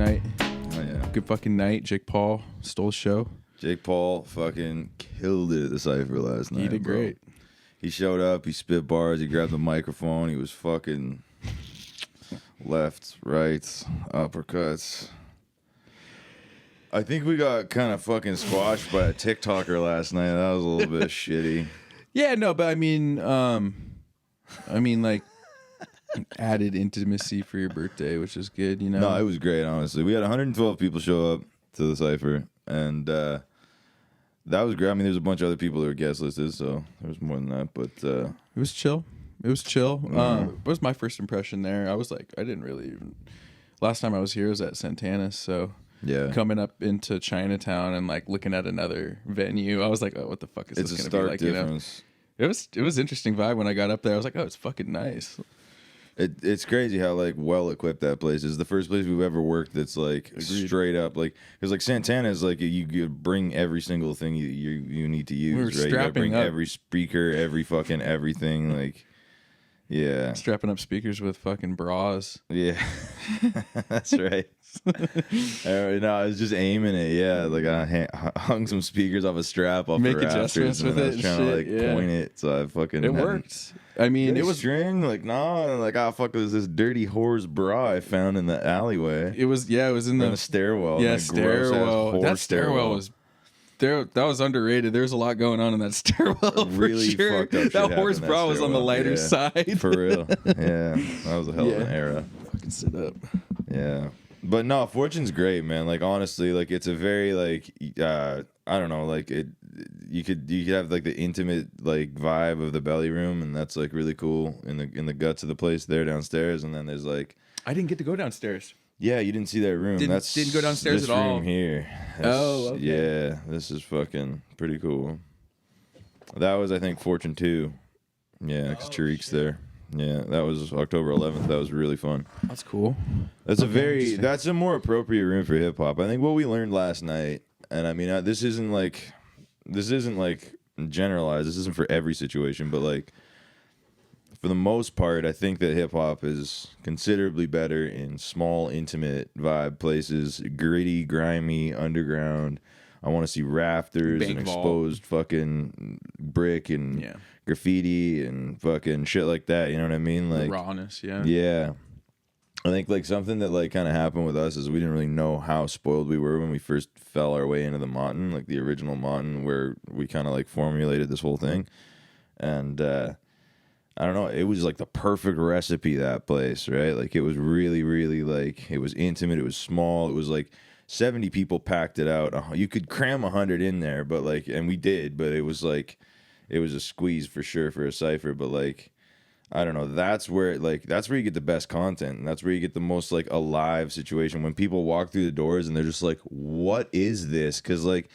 night. Oh yeah, Good fucking night. Jake Paul stole the show. Jake Paul fucking killed it at the cipher last night. He did great. He showed up. He spit bars. He grabbed the microphone. He was fucking left, right, uppercuts. I think we got kind of fucking squashed by a TikToker last night. That was a little bit shitty. Yeah, no, but I mean, like added intimacy for your birthday, which is good, you know. No, it was great. Honestly, we had 112 people show up to the cipher, and that was great. I mean, there's a bunch of other people that were guest listed, so there was more than that. But it was chill. It was chill. What was my first impression there? I was like, I didn't really even. Last time I was here was at Santana's, so. Yeah, coming up into Chinatown and like looking at another venue, I was like, "Oh, what the fuck is this going to be like?" Difference. You know, it was interesting vibe when I got up there. I was like, "Oh, it's fucking nice." It's crazy how like well equipped that place is. The first place we've ever worked that's like straight up like because like Santana is like you bring every single thing you need to use. We were right? You gotta bring up. every speaker, every fucking everything. Like yeah, strapping up speakers with fucking bras. Yeah, that's right. No, I was just aiming it. Yeah, like I hung some speakers off a strap off make the rafters, adjustments with and it. I was trying to like point it, so I fucking it worked. I mean, it was string like no, like fuck, it was this dirty whore's bra I found in the alleyway. It was it was in the stairwell. Yeah, stairwell. That stairwell was. That was underrated. There's a lot going on in that stairwell for really sure. Fucked up shit that horse bra was on the lighter side. For real. Yeah, that was a hell of an era. Fucking sit up. Yeah, but no, Fortune's great, man. Like honestly, like it's a very like I don't know, like it. You could have like the intimate like vibe of the belly room, and that's like really cool in the guts of the place there downstairs. And then there's like I didn't get to go downstairs. Yeah, you didn't see that room. Didn't go downstairs this at all. Room here. Okay. Yeah, this is fucking pretty cool. That was, I think, Fortune 2. Yeah, because Tariq's there. Yeah, that was October 11th. That was really fun. That's cool. That's a more appropriate room for hip hop. I think what we learned last night, and I mean, this isn't like generalized. This isn't for every situation, but like. For the most part, I think that hip-hop is considerably better in small, intimate vibe places, gritty, grimy, underground. I want to see rafters Bank and vault. exposed fucking brick and graffiti and fucking shit like that. You know what I mean? Like the rawness, yeah. Yeah. I think like something that like kind of happened with us is we didn't really know how spoiled we were when we first fell our way into the Mountain, like the original Mountain, where we kind of like formulated this whole thing. And I don't know. It was like the perfect recipe, that place, right? Like it was really, really like it was intimate. It was small. It was like 70 people packed it out. You could cram 100 in there, but like, and we did, but it was like, it was a squeeze for sure for a cipher. But like, I don't know. That's where you get the best content. And that's where you get the most like alive situation when people walk through the doors and they're just like, what is this? Because like,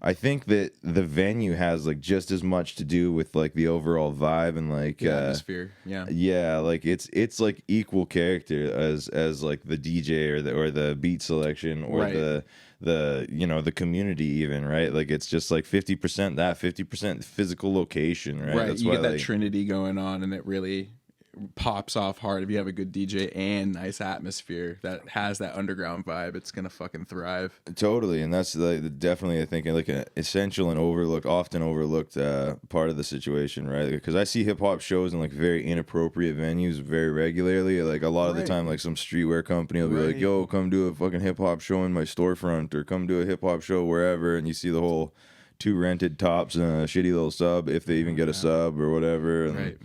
I think that the venue has like just as much to do with like the overall vibe and like the atmosphere. Yeah, like it's like equal character as like the DJ or the beat selection or the the community even, right? Like it's just like 50% that, 50% physical location, right? Right. That's you why, get that like, trinity going on, and it really pops off hard if you have a good DJ and nice atmosphere that has that underground vibe. It's gonna fucking thrive. Totally, and that's like definitely I think like an essential and often overlooked part of the situation, right? Because I see hip hop shows in like very inappropriate venues very regularly. Like a lot of the time, like some streetwear company will be like, "Yo, come do a fucking hip hop show in my storefront," or "Come do a hip hop show wherever," and you see the whole 2 rented tops and a shitty little sub if they even get a sub or whatever. And, right.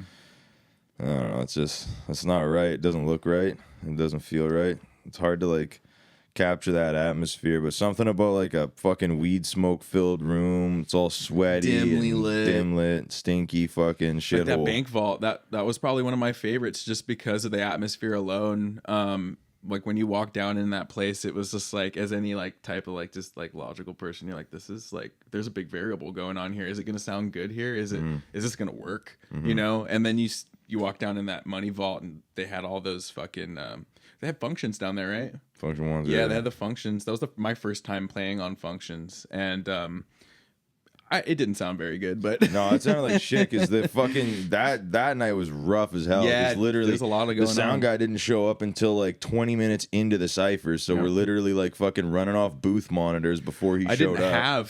I don't know. It's not right. It doesn't look right. It doesn't feel right. It's hard to like capture that atmosphere, but something about like a fucking weed smoke filled room. It's all sweaty, dim lit, stinky fucking shithole. Like that bank vault. That was probably one of my favorites just because of the atmosphere alone. Like when you walk down in that place, it was just like, as any like type of like just like logical person, you're like, this is like, there's a big variable going on here. Is it gonna sound good here? Is this gonna work? You know? And then you walk down in that money vault and they had all those fucking they had functions down there, right? Function ones. Yeah, they had the functions. That was my first time playing on functions, and It didn't sound very good, but No, it sounded like shit because the fucking that night was rough as hell. yeah, literally there's a lot of going the sound on. guy didn't show up until like 20 minutes into the cipher, so we're literally like fucking running off booth monitors before he showed up.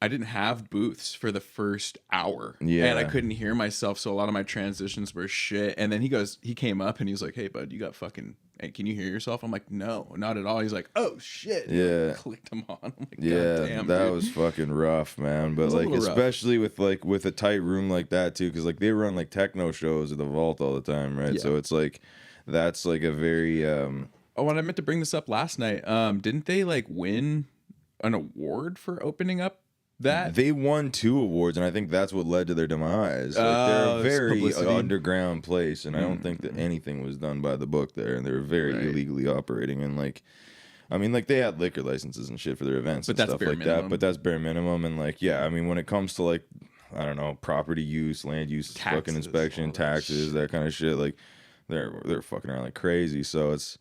I didn't have booths for the first hour. Yeah. And I couldn't hear myself, so a lot of my transitions were shit. And then he came up and he was like, "Hey bud, you got fucking, hey, can you hear yourself?" I'm like, "No, not at all." He's like, "Oh shit." Yeah. Like, clicked him on. I'm like, Yeah, God damn, that dude. was fucking rough, man. But was a like, little rough. especially with a tight room like that too, because like they run like techno shows at the Vault all the time, right? Yeah. So it's like that's like a very Oh, and I meant to bring this up last night. Didn't they like win an award for opening up that? They won 2 awards, and I think that's what led to their demise. Like, they're Oh, a it's very publicity. underground place, and I don't think that anything was done by the book there, and they were very Right. illegally operating. And like, I mean, like they had liquor licenses and shit for their events But and that's stuff bare like minimum. that. But that's bare minimum. And like, yeah, I mean, when it comes to like, I don't know, property use, land use, fucking Taxes, inspection, all that taxes, shit. that kind of shit, like they're fucking around like crazy. So it's.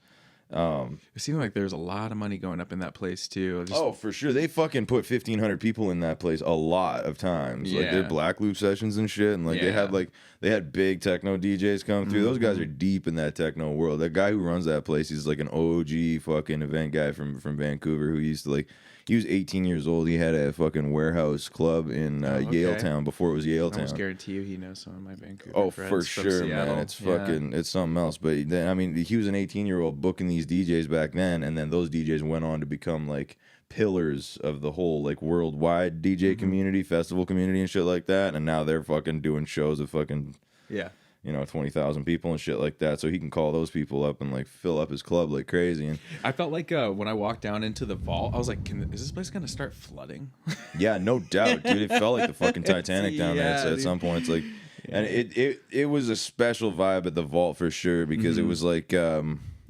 It seemed like there's a lot of money going up in that place too. Just, Oh, for sure. They fucking put 1,500 people in that place a lot of times. Like their Yeah. Black Loop sessions and shit. And like Yeah. they had big techno DJs come through. Those guys are deep in that techno world. That guy who runs that place, he's like an OG fucking event guy from Vancouver who used to like, he was 18 years old. He had a fucking warehouse club in okay. Yaletown before it was I Yaletown. almost guarantee you he knows some of my Vancouver Oh, friends for from sure, Seattle. man. It's Yeah. fucking, it's something else. But then, I mean, he was an 18-year-old booking these DJs back then, and then those DJs went on to become like pillars of the whole like worldwide DJ community, festival community, and shit like that. And now they're fucking doing shows of fucking, Yeah. 20,000 people and shit like that. So he can call those people up and like fill up his club like crazy. And I felt like when I walked down into the vault, I was like, is this place gonna start flooding? yeah, no doubt, dude. It felt like the fucking Titanic down there Yeah, at dude. some point. It's like, and it was a special vibe at the Vault for sure because it was like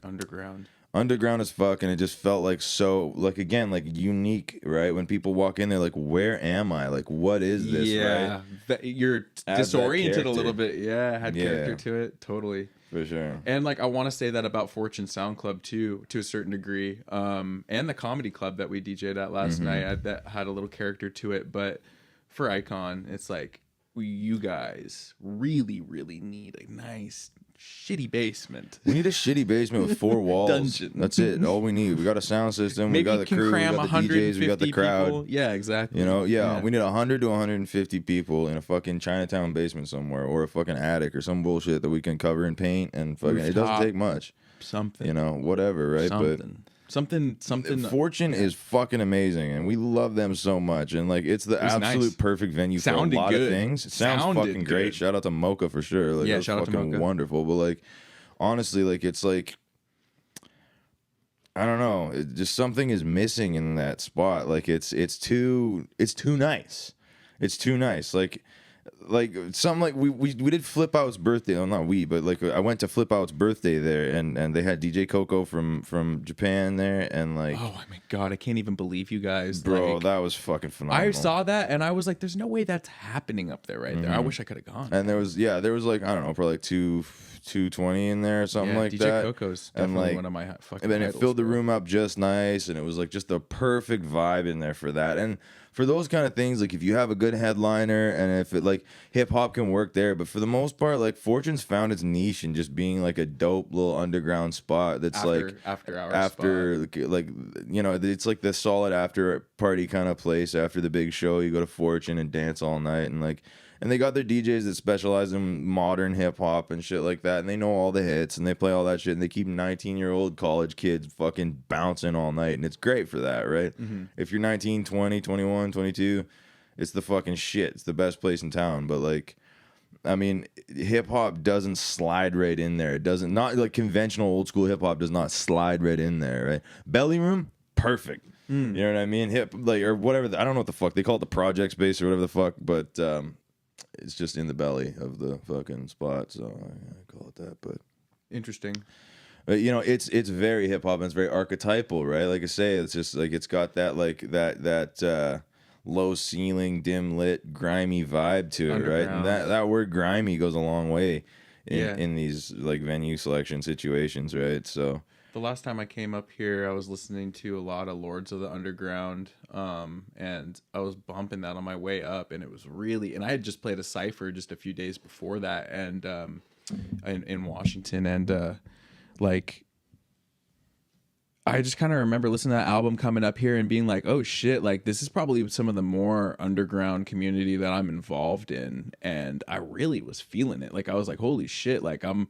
Underground. underground as fuck, and it just felt like so like again like unique, right? When people walk in, they're like, "Where am I? Like, what is this?" Yeah. Right? You're Add that disoriented a character. little bit. Yeah, had Yeah. character to it. Totally. For sure. And like I want to say that about Fortune Sound Club too, to a certain degree, and the comedy club that we DJ'd at last night that had a little character to it. But for Icon, it's like you guys really, really need a nice shitty basement. We need a shitty basement with 4 walls. Dungeon. That's it. All we need. We got a sound system. Maybe we got you the can crew. We cram got the DJs. We got the 150 crowd. people. Yeah, exactly. We need 100 to 150 people in a fucking Chinatown basement somewhere, or a fucking attic, or some bullshit that we can cover in paint and fucking. It doesn't Rooftop. take much. something. Whatever, right? Something. But Fortune is fucking amazing, and we love them so much. And like, it's the was absolute nice. perfect venue Sounded for a lot good. of things. It sounds Sounded fucking great. good. Shout out to Mocha for sure. Like, Yeah, that's shout out to fucking Mocha. wonderful. But like, honestly, like it's like, I don't know. Just something is missing in that spot. Like it's too nice. It's too nice. Like something like we did Flip Out's birthday. Well, not we, but like I went to Flip Out's birthday there, and they had DJ Coco from Japan there, and like, oh my god, I can't even believe you guys, bro, like, that was fucking phenomenal. I saw that and I was like, "There's no way that's happening up there, right there." I wish I could have gone. And there was like, I don't know, probably like 220 in there or something like DJ that. Coco's And, definitely like, one of my fucking. And then it idols, filled the bro. room up just nice, and it was like just the perfect vibe in there for that. And for those kind of things, like if you have a good headliner, and if it like hip hop can work there, but for the most part, like Fortune's found its niche in just being like a dope little underground spot that's after hours after like it's like the solid after party kind of place. After the big show, you go to Fortune and dance all night, and like. And they got their DJs that specialize in modern hip hop and shit like that. And they know all the hits and they play all that shit. And they keep 19-year-old college kids fucking bouncing all night. And it's great for that, right? Mm-hmm. If you're 19, 20, 21, 22, it's the fucking shit. It's the best place in town. But like, I mean, hip hop doesn't slide right in there. It doesn't, not like conventional old school hip hop does not slide right in there, right? Belly Room, perfect. You know what I mean? Hip, like, or whatever. I don't know what the fuck they call it, the project space or whatever the fuck. But, it's just in the belly of the fucking spot, so I call it that. But Interesting. it's very hip hop and it's very archetypal, right? Like I say, it's just like it's got that like that low ceiling, dim lit, grimy vibe to it, right? And that word grimy goes a long way in these like venue selection situations, right? So The last time I came up here, I was listening to a lot of Lords of the Underground, and I was bumping that on my way up, and it was really. And I had just played a cipher just a few days before that, and in Washington, and like. I just kind of remember listening to that album coming up here and being like, oh shit, like this is probably some of the more underground community that I'm involved in. And I really was feeling it. Like I was like, holy shit, like I'm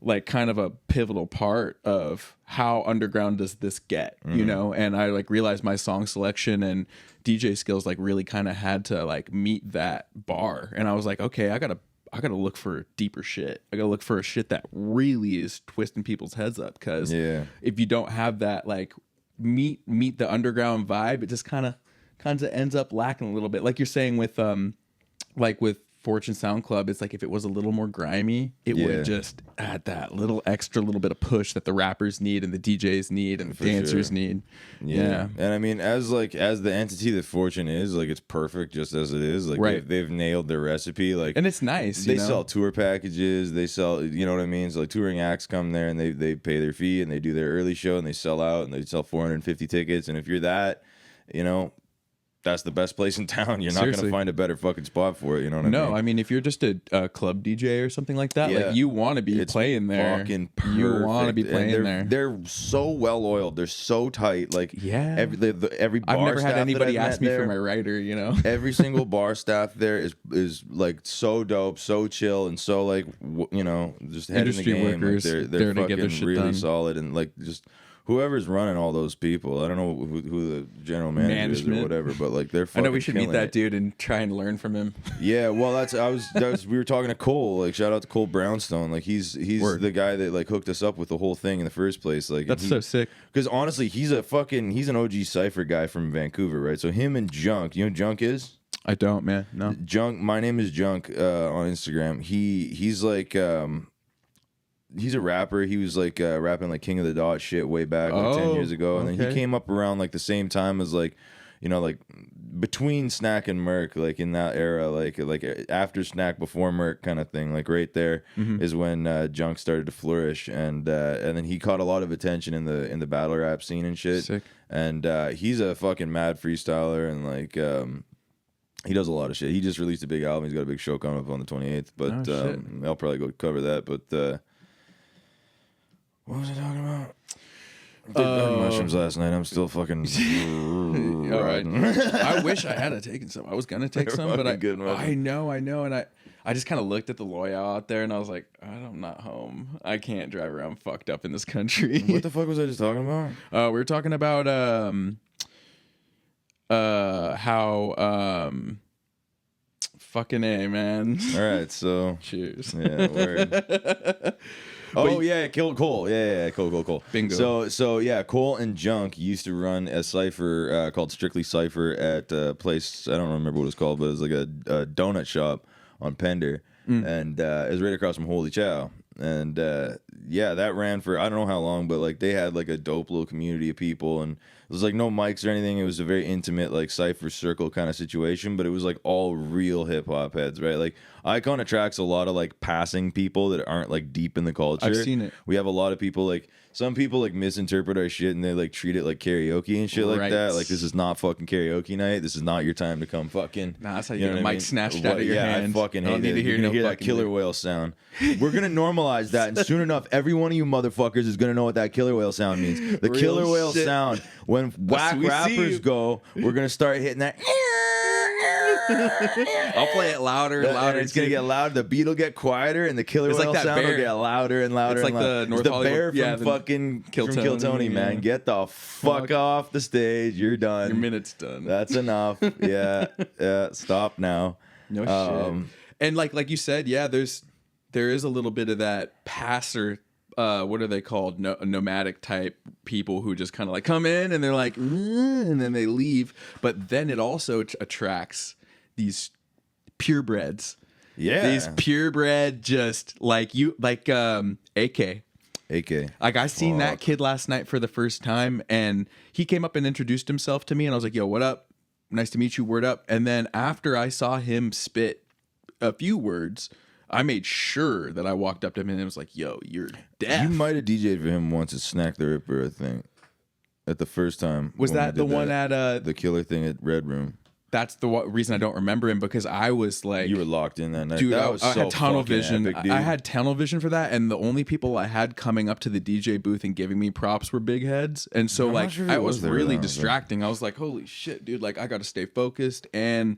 like kind of a pivotal part of how underground does this get, you know? And I like realized my song selection and DJ skills like really kind of had to like meet that bar. And I was like, okay, I gotta look for deeper shit. I gotta look for a shit that really is twisting people's heads up. Because if you don't have that, like meet the underground vibe, it just kind of ends up lacking a little bit. Like you're saying with like with Fortune Sound Club, it's like if it was a little more grimy, it would just add that little extra little bit of push that the rappers need and the DJs need and the dancers need. Yeah. And I mean, as the entity that Fortune is, like it's perfect just as it is. Like they've nailed their recipe. Like, and it's nice. They sell tour packages. They sell, you know what I mean? So like touring acts come there and they pay their fee and they do their early show and they sell out and they sell 450 tickets. And if you're that, you know, that's the best place in town. You're not going to find a better fucking spot for it. You know what I mean? No, I mean, if you're just a club DJ or something like that, like you want to be playing there. Fucking perfect. You want to be playing there. They're so well oiled. They're so tight. Like every bar I've never staff had anybody ask me there, for my writer. You know, every single bar staff there is like so dope, so chill, and so like you know just head industry in the game. workers. Like they're fucking really done. Solid and like just. Whoever's running all those people, I don't know who the general manager is or whatever, but like they're fucking I know we should meet that it. dude and try and learn from him. Yeah, well, we were talking to Cole, like shout out to Cole Brownstone, like he's the guy that like hooked us up with the whole thing in the first place. Like that's so sick. Because honestly, he's an OG cipher guy from Vancouver, right? So him and Junk, you know who Junk is? I don't, man. No. Junk, my name is Junk on Instagram. He's like he's a rapper. He was like rapping like King of the Dot shit way back like 10 years ago. And then he came up around like the same time as like, you know, like between Snack and Merc, like in that era, like after Snack, before Merc kind of thing. Like right there is when Junk started to flourish. And then he caught a lot of attention in the battle rap scene and shit. Sick. And he's a fucking mad freestyler and like he does a lot of shit. He just released a big album. He's got a big show coming up on the 28th. But I'll probably go cover that. But what was I talking about? I did mushrooms last night. I'm still fucking. All right. I wish I had taken some. I was gonna take some, but I know, and I just kind of looked at the loyal out there, and I was like, I'm not home. I can't drive around fucked up in this country. What the fuck was I just talking about? We were talking about how fucking A, man. All right, so cheers. Yeah, word. Oh yeah, Cole. Yeah, Cole. Bingo. So yeah, Cole and Junk used to run a cipher called Strictly Cipher at a place, I don't remember what it's called, but it was like a donut shop on Pender, and it was right across from Holy Chow. And yeah, that ran for I don't know how long, but like they had like a dope little community of people, and it was like no mics or anything. It was a very intimate like cipher circle kind of situation, but it was like all real hip hop heads, right? Like Icon attracts a lot of like passing people that aren't like deep in the culture. I've seen it. We have a lot of people like some people like misinterpret our shit and they like treat it like karaoke and shit like that. Like this is not fucking karaoke night. This is not your time to come fucking. Nah, that's how you get a mic snatched out of your hand. I fucking hate it. You're gonna hear that killer whale sound. We're gonna normalize that, and soon enough, every one of you motherfuckers is gonna know what that killer whale sound means. The killer whale sound. When whack rappers go, we're gonna start hitting that. I'll play it louder and louder. It's gonna get louder. The beat will get quieter, and the killer whale sound will get louder and louder. It's like the North Hollywood bear from fucking Kill Tony, man. Get the fuck off the stage. You're done. Your minute's done. That's enough. Yeah. Stop now. No shit. And like you said, yeah, there is a little bit of that passer. What are they called? Nomadic type people who just kind of like come in and they're like, and then they leave. But then it also attracts these purebreds. Yeah. These purebred, just like you, like AK. Like I seen that kid last night for the first time, and he came up and introduced himself to me, and I was like, yo, what up? Nice to meet you. Word up. And then after I saw him spit a few words, I made sure that I walked up to him and it was like, yo, you're deaf. You might have DJ'd for him once at Snack the Ripper, I think. At the first time. Was that the one at the killer thing at Red Room? That's the reason I don't remember him, because I was like, you were locked in that night. Dude, that was I so had tunnel fucking vision. epic, dude. I had tunnel vision for that, and the only people I had coming up to the DJ booth and giving me props were big heads, and so I'm not like sure if I it was there really now, but- distracting. I was like, holy shit, dude! Like I got to stay focused, and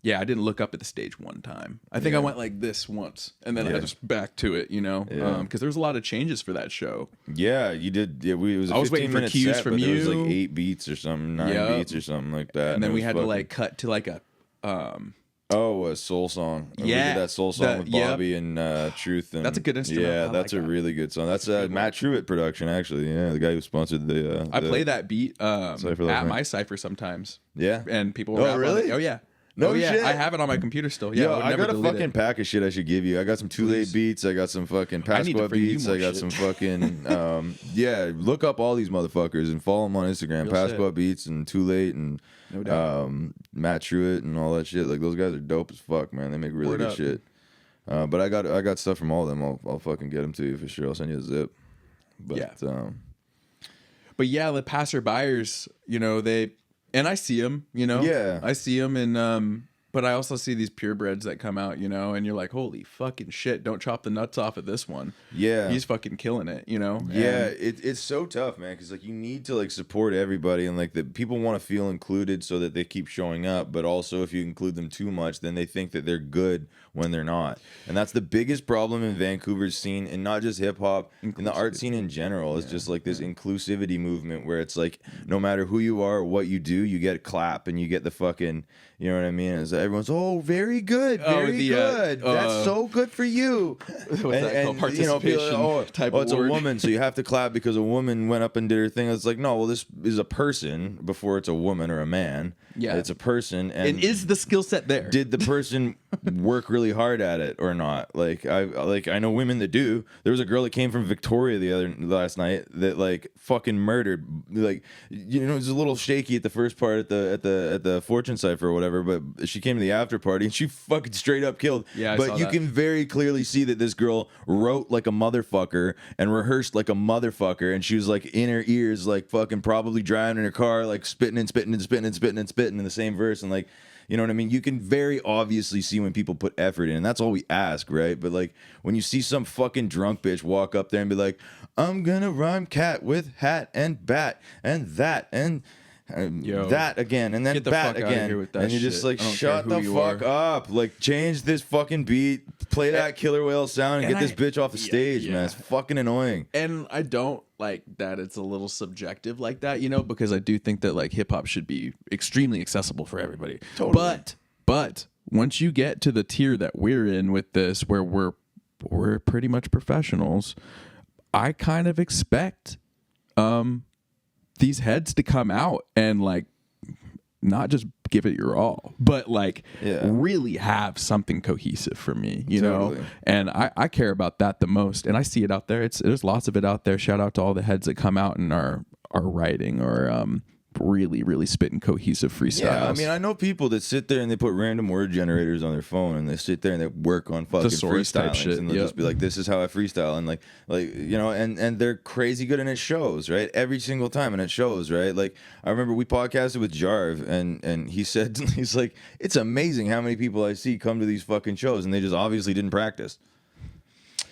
yeah, I didn't look up at the stage one time. I think I went like this once, and then I just back to it, you know, because there was a lot of changes for that show. Yeah, you did. Yeah, it was. I was waiting for cues from you. It was you. like 8 beats or something, 9 beats or something like that. And then we it was had to fucking- like cut to like a. a soul song. We Yeah, did that soul song with Bobby and Truth. And That's a good instrument. Yeah, I that's like a that. really good song. That's a Matt Truitt production, actually. Yeah, the guy who sponsored the. I play that beat Cypher at Live, my cipher sometimes. Yeah. And people. Oh, rap on really? it. Oh yeah. No yeah. shit. I have it on my computer still. Yeah. Yo, would I never got a delete fucking it. pack of shit I should give you. I got some Too Late beats. I got some fucking I need to Pasqua bring you beats. more I got shit. some fucking yeah. Look up all these motherfuckers and follow them on Instagram. Real Pasqua shit. beats and Too Late and No doubt. Matt Truitt and all that shit. Like those guys are dope as fuck, man. They make really Word good up. shit. But I got stuff from all of them. I'll fucking get them to you for sure. I'll send you a zip. But Yeah. But yeah, the passerbyers, you know, and I see them, you know. Yeah. I see them, and but I also see these purebreds that come out, you know, and you're like, holy fucking shit! Don't chop the nuts off of this one. Yeah. He's fucking killing it, you know. Yeah, And it's so tough, man, because like you need to like support everybody, and like the people want to feel included so that they keep showing up. But also, if you include them too much, then they think that they're good when they're not, and that's the biggest problem in Vancouver's scene, and not just hip hop, in the art scene in general. It's just like this inclusivity movement where it's like no matter who you are or what you do, you get clap and you get the fucking, you know what I mean? It's like everyone's very good, very good. That's so good for you. What's that called? Participation type of it's word. a woman, so you have to clap because a woman went up and did her thing. It's like, no, well, this is a person before it's a woman or a man. Yeah. It's a person. And is the skill set there? Did the person work really hard at it or not? I know women that do. There was a girl that came from Victoria last night that like fucking murdered. Like, you know, it was a little shaky at the first part at the Fortune Cipher or whatever, but she came to the after party and she fucking straight up killed. Yeah, I but saw you that. can very clearly see that this girl wrote like a motherfucker and rehearsed like a motherfucker, and she was like in her ears, like fucking probably driving in her car, like spitting and spitting and spitting and spitting and spitting in the same verse, and like, you know what I mean? You can very obviously see when people put effort in, and that's all we ask, right? But like when you see some fucking drunk bitch walk up there and be like, I'm gonna rhyme cat with hat and bat and that and Yo, that again and then get the bat fuck outta again, here with that and you're just shit. like, I don't shut care the who you fuck are. up, like change this fucking beat, play that killer whale sound, and and get this I- bitch off the stage, man. It's fucking annoying. And I don't like that it's a little subjective like that, you know, because I do think that like hip hop should be extremely accessible for everybody. Totally. But once you get to the tier that we're in with this, where we're pretty much professionals, I kind of expect these heads to come out and like not just give it your all, but like really have something cohesive for me, you know? And I care about that the most, and I see it out there. There's lots of it out there. Shout out to all the heads that come out and are writing or really spitting cohesive freestyles. Yeah, I mean, I know people that sit there and they put random word generators on their phone and they sit there and they work on fucking Thesaurus type freestyling, shit, and they'll just be like, "This is how I freestyle," and like you know, and they're crazy good, and it shows, right? Every single time, and it shows, right? Like I remember we podcasted with Jarv, and he said, he's like, "It's amazing how many people I see come to these fucking shows and they just obviously didn't practice."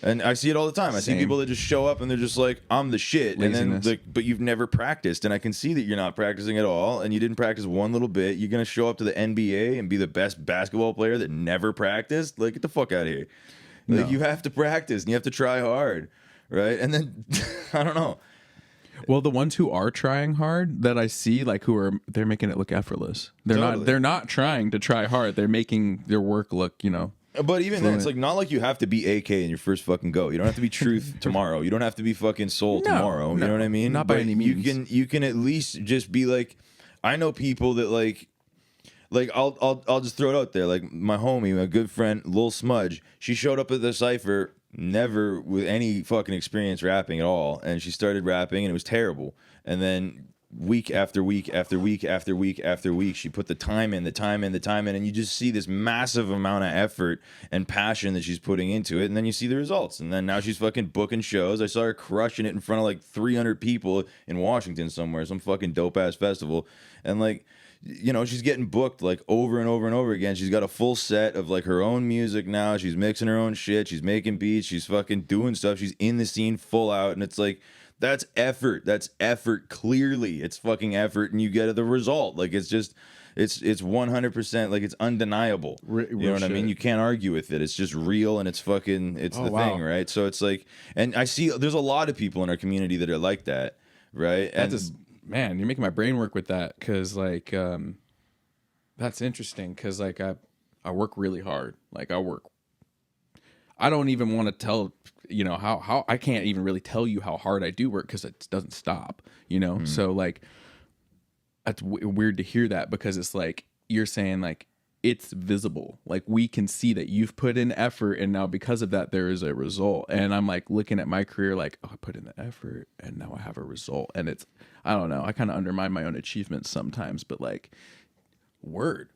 And I see it all the time. I see people that just show up and they're just like, I'm the shit. Laziness. And then, like, but you've never practiced. And I can see that you're not practicing at all. And you didn't practice one little bit. You're going to show up to the NBA and be the best basketball player that never practiced? Like, get the fuck out of here. Like, you have to practice and you have to try hard. Right? And then, I don't know. Well, the ones who are trying hard that I see, like they're making it look effortless. They're not trying to try hard. They're making their work look, you know. But even then, it's like not like you have to be AK in your first fucking go. You don't have to be Truth tomorrow. You don't have to be fucking Soul tomorrow. You know what I mean? Not by any means. You can at least just be like, I know people that like I'll just throw it out there. Like my homie, my good friend Lil Smudge, she showed up at the cipher never with any fucking experience rapping at all, and she started rapping and it was terrible. And then week after week after week after week after week. She put the time in, and you just see this massive amount of effort and passion that she's putting into it, and then you see the results. And then now she's fucking booking shows. I saw her crushing it in front of like 300 people in Washington somewhere, some fucking dope ass festival, and like, you know, she's getting booked like over and over and over again. She's got a full set of like her own music now. She's mixing her own shit. She's making beats. She's fucking doing stuff. She's in the scene full out. And it's like, that's effort. That's effort. Clearly, it's fucking effort. And you get the result. Like, it's just, it's 100%. Like, it's undeniable. You know what I mean? You can't argue with it. It's just real and it's fucking, it's the thing, right? So it's like, and I see there's a lot of people in our community that are like that, right? And man, you're making my brain work with that, because like that's interesting, because like I work really hard. Like I don't even want to tell, you know, how I can't even really tell you how hard I do work, because it doesn't stop, you know. So like that's weird to hear that, because it's like you're saying like it's visible, like we can see that you've put in effort, and now because of that there is a result. And I'm like looking at my career like, oh, I put in the effort and now I have a result. And it's, I don't know, I kind of undermine my own achievements sometimes, but like, word.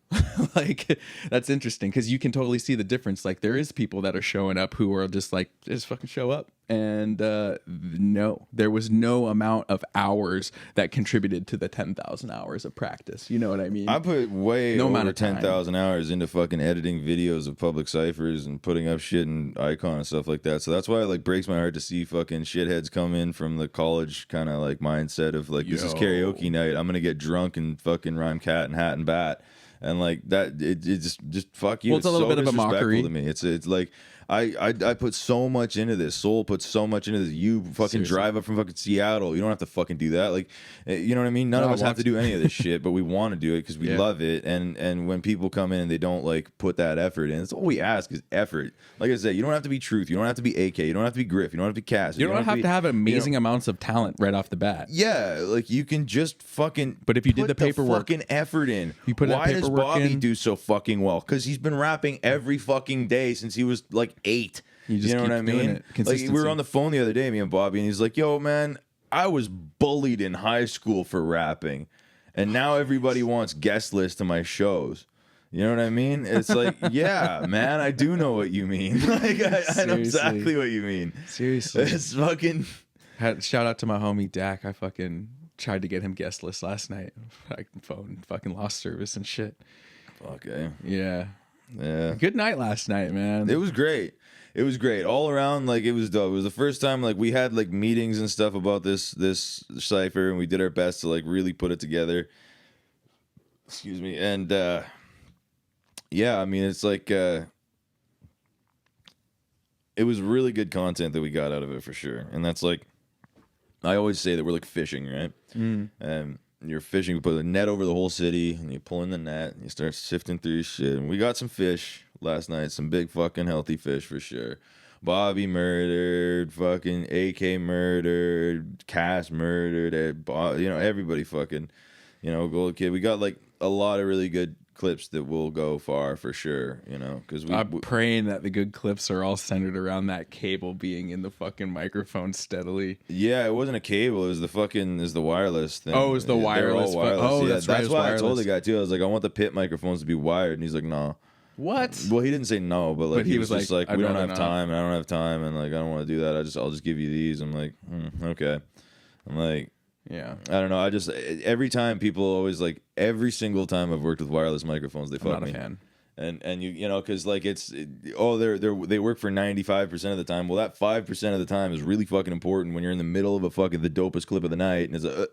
Like, that's interesting, because you can totally see the difference. Like, there is people that are showing up who are just like, just fucking show up. And no, there was no amount of hours that contributed to the 10,000 hours of practice. You know what I mean? I put way over 10,000 hours into fucking editing videos of public ciphers and putting up shit and icon and stuff like that. So that's why it like breaks my heart to see fucking shitheads come in from the college kind of like mindset of like, this is karaoke night, I'm gonna get drunk and fucking rhyme cat and hat and bat. And like that, it just fuck you. Well, it's a little bit of a mockery to me. It's like I put so much into this. Soul puts so much into this. You fucking Seriously. drive up from fucking Seattle. You don't have to fucking do that. Like, you know what I mean? None of us have to do any of this shit, but we want to do it because we love it. And when people come in and they don't like put that effort in, it's all we ask is effort. Like I said, you don't have to be Truth. You don't have to be AK. You don't have to be Griff. You don't have to be Cass. You don't have to have amazing amounts of talent right off the bat. Yeah, like you can just fucking. But if you did the paperwork, fucking effort in. You put Why that does paperwork Bobby in? do so fucking well? Because he's been rapping every fucking day since he was like 8. You know what I mean? Like we were on the phone the other day, me and Bobby, and he's like, "Yo, man, I was bullied in high school for rapping, and now everybody wants guest lists to my shows." You know what I mean? It's like, yeah, man, I do know what you mean. Like, I know exactly what you mean. Seriously, it's fucking. Shout out to my homie Dak. I fucking tried to get him guest list last night. Phone fucking lost service and shit. Okay. Yeah. Yeah. Good night last night, man. It was great. It was great all around. Like, it was dope. It was the first time like we had like meetings and stuff about this cipher, and we did our best to like really put it together. Excuse me. And yeah, I mean, it's like it was really good content that we got out of it for sure. And that's like, I always say that we're like fishing, right? And you're fishing, you put a net over the whole city, and you pull in the net, and you start sifting through your shit. And we got some fish last night, some big fucking healthy fish for sure. Bobby murdered, fucking AK murdered, Cass murdered, you know, everybody fucking, you know, Gold Kid. We got like a lot of really good clips that will go far for sure, you know, because I'm praying that the good clips are all centered around that cable being in the fucking microphone steadily. Yeah, it wasn't a cable, it was the wireless thing. Oh, it was the wireless. Oh, yeah, that's right, why wireless. I told the guy too. I was like, I want the pit microphones to be wired, and he's like, no. What? Well, he didn't say no, but like he was just like, we don't have not. time, and I don't have time, and like I don't want to do that. I'll just give you these. I'm like, okay. I'm like, yeah, I don't know. I just every time people always like every single time I've worked with wireless microphones, they fuck me. I'm not a fan. And you know, because like they work for 95% of the time. Well, that 5% of the time is really fucking important when you're in the middle of a fucking the dopest clip of the night, and it's a.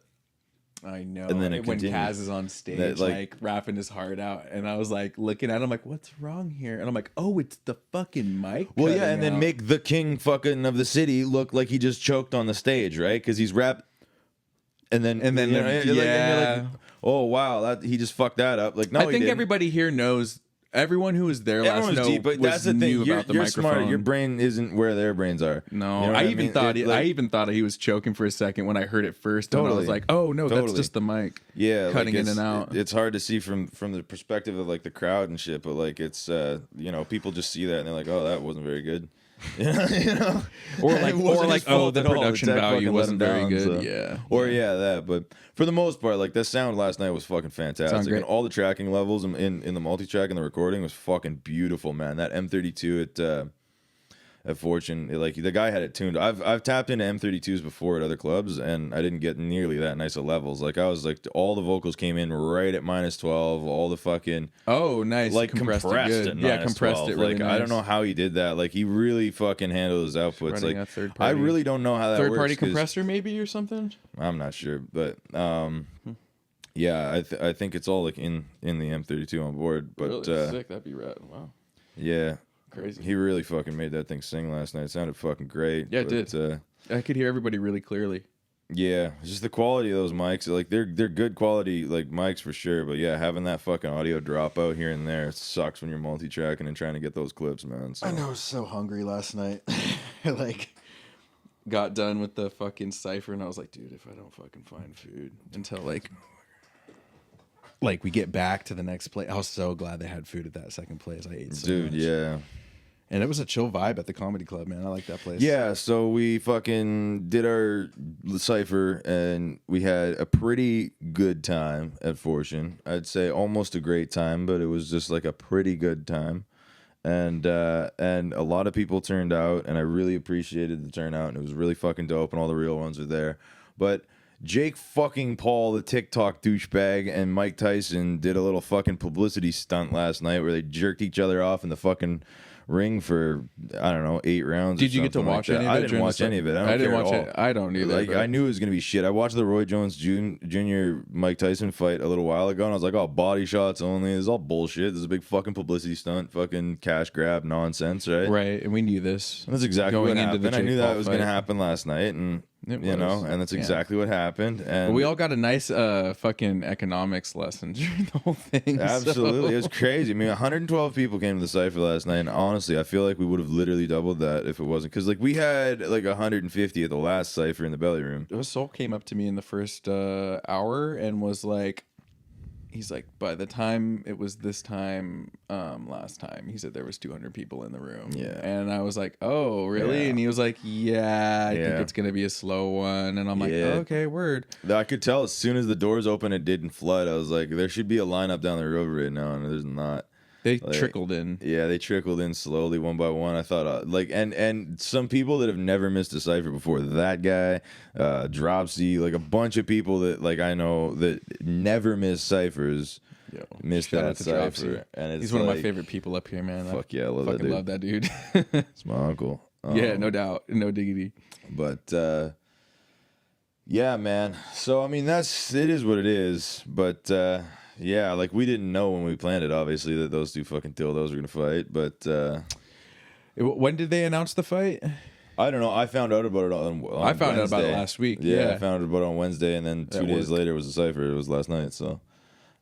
I know. And then it when continues. Kaz is on stage, like rapping his heart out, and I was like looking at him like, "What's wrong here?" And I'm like, "Oh, it's the fucking mic." Well, yeah, and then make the king fucking of the city look like he just choked on the stage, right? Because he's rap. And then you know, yeah. Like, oh wow, that he just fucked that up. Like, no, I think everybody here knows. Everyone who was there last night deep, but that's the thing. You're microphone. smart. Your brain isn't where their brains are. No, you know I even thought I even thought he was choking for a second when I heard it first. Totally. And I was like, oh no, that's just the mic. Yeah, cutting like in and out. It's hard to see from the perspective of like the crowd and shit, but like it's you know, people just see that and they're like, oh, that wasn't very good. You know? Or It like, wasn't his the fault at all. production tech value fucking let wasn't him very down, good. so. Yeah. Or that, but for the most part, like that sound last night was fucking fantastic, great. and all the tracking levels in the multi-track and the recording was fucking beautiful, man. That M32 at Fortune, like the guy had it tuned. I've tapped into M32s before at other clubs, and I didn't get nearly that nice of levels. Like I was like, all the vocals came in right at -12. All the fucking Nice. like compressed it at good. -12. It really like nice. I don't know how he did that. Like he really fucking handled his outputs. Running Like a third I party. really don't know how that Third works. party 'Cause compressor maybe or something. I'm not sure, but yeah, I think it's all like in the M32 on board. But Really sick. That'd be rad. Wow. yeah. Crazy. He really fucking made that thing sing last night. It sounded fucking great. Yeah, it did. I could hear everybody really clearly. Yeah, just the quality of those mics. Like they're good quality like mics for sure. But yeah, having that fucking audio drop out here and there sucks when you're multi-tracking and trying to get those clips, man. So. I know I was so hungry last night. Like, got done with the fucking cipher, and I was like, dude, if I don't fucking find food until like we get back to the next place. I was so glad they had food at that second place. I ate so Dude, much. yeah. And it was a chill vibe at the comedy club, man. I like that place. Yeah, so we fucking did our cipher, and we had a pretty good time at Fortune. I'd say almost a great time, but it was just like a pretty good time. And a lot of people turned out, and I really appreciated the turnout, and it was really fucking dope, and all the real ones are there. But Jake fucking Paul, the TikTok douchebag, and Mike Tyson did a little fucking publicity stunt last night where they jerked each other off in the fucking ring for, I don't know, 8 rounds. Did you get to watch any of it? I didn't watch any of it. I didn't watch it. I don't either. Like, I knew it was going to be shit. I watched the Roy Jones Jr. Mike Tyson fight a little while ago, and I was like, oh, body shots only. This is all bullshit. This is a big fucking publicity stunt, fucking cash grab nonsense, right? Right, and we knew this. And that's exactly what happened. I knew that was going to fight. happen last night, and It you know, was. and that's Yeah. exactly what happened. And We all got a nice fucking economics lesson during the whole thing. absolutely, so. it was crazy. I mean, 112 people came to the cipher last night, and honestly, I feel like we would have literally doubled that if it wasn't, because like we had like 150 at the last cipher in the belly room. Soul came up to me in the first hour and was like, he's like, by the time it was this time last time, he said there was 200 people in the room. Yeah. And I was like, oh, really? Yeah. And he was like, yeah, I think it's going to be a slow one. And I'm like, Yeah. okay, word. I could tell as soon as the doors opened, it didn't flood. I was like, there should be a lineup down the road right now, and there's not. They Like, trickled in. Yeah, they trickled in slowly, one by one. I thought, like, and some people that have never missed a cipher before. That guy, Dropsy, like a bunch of people that, like, I know that never miss ciphers, Yo, missed shout that out to cipher. Dropsy. And it's He's one of my like, favorite people up here, man. Fuck yeah, I love that fucking dude. love that dude. It's my uncle. Yeah, no doubt, no diggity. But yeah, man. So I mean, it is what it is. But yeah, like we didn't know when we planned it, obviously, that those 2 fucking dildos were gonna fight. But When did they announce the fight? I don't know. I found out about it on I found out about it Wednesday. last week. Yeah, I Yeah. found out about it on Wednesday, and then 2 At days work. later was the cipher. It was last night. So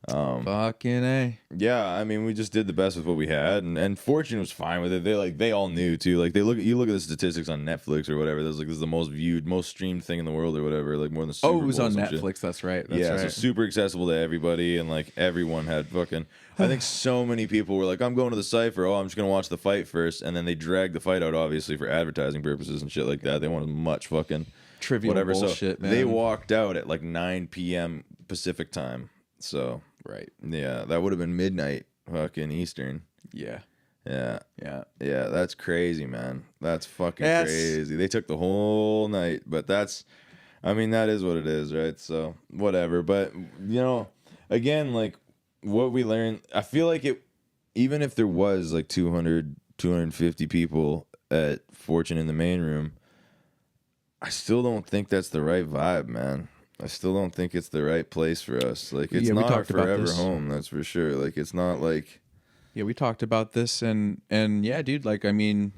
Fucking A. yeah, I mean, we just did the best with what we had, and Fortune was fine with it. They all knew too. Like you look at the statistics on Netflix or whatever. There's like, this is the most viewed, most streamed thing in the world or whatever. Like more than Super Oh, it was Bowl or on some shit. Netflix. That's right. That's Yeah, right. so super accessible to everybody, and like everyone had fucking. I think so many people were like, "I'm going to the cipher. Oh, I'm just gonna watch the fight first," and then they dragged the fight out, obviously for advertising purposes and shit like that. They wanted much fucking Trivial whatever. bullshit, So man. they walked out at like 9 p.m. Pacific time. So Right. yeah, that would have been midnight fucking Eastern. Yeah. Yeah, Yeah. yeah, that's crazy, man. That's fucking Yes. crazy. They took the whole night, but I mean, that is what it is, right? So whatever. But you know, again, like what we learned, I feel like even if there was like 200, 250 people at Fortune in the main room, I still don't think that's the right vibe, man. I still don't think it's the right place for us. Like, it's Yeah, we not a talked about forever this. home, that's for sure. Like, it's not like. Yeah, we talked about this and yeah, dude, like I mean,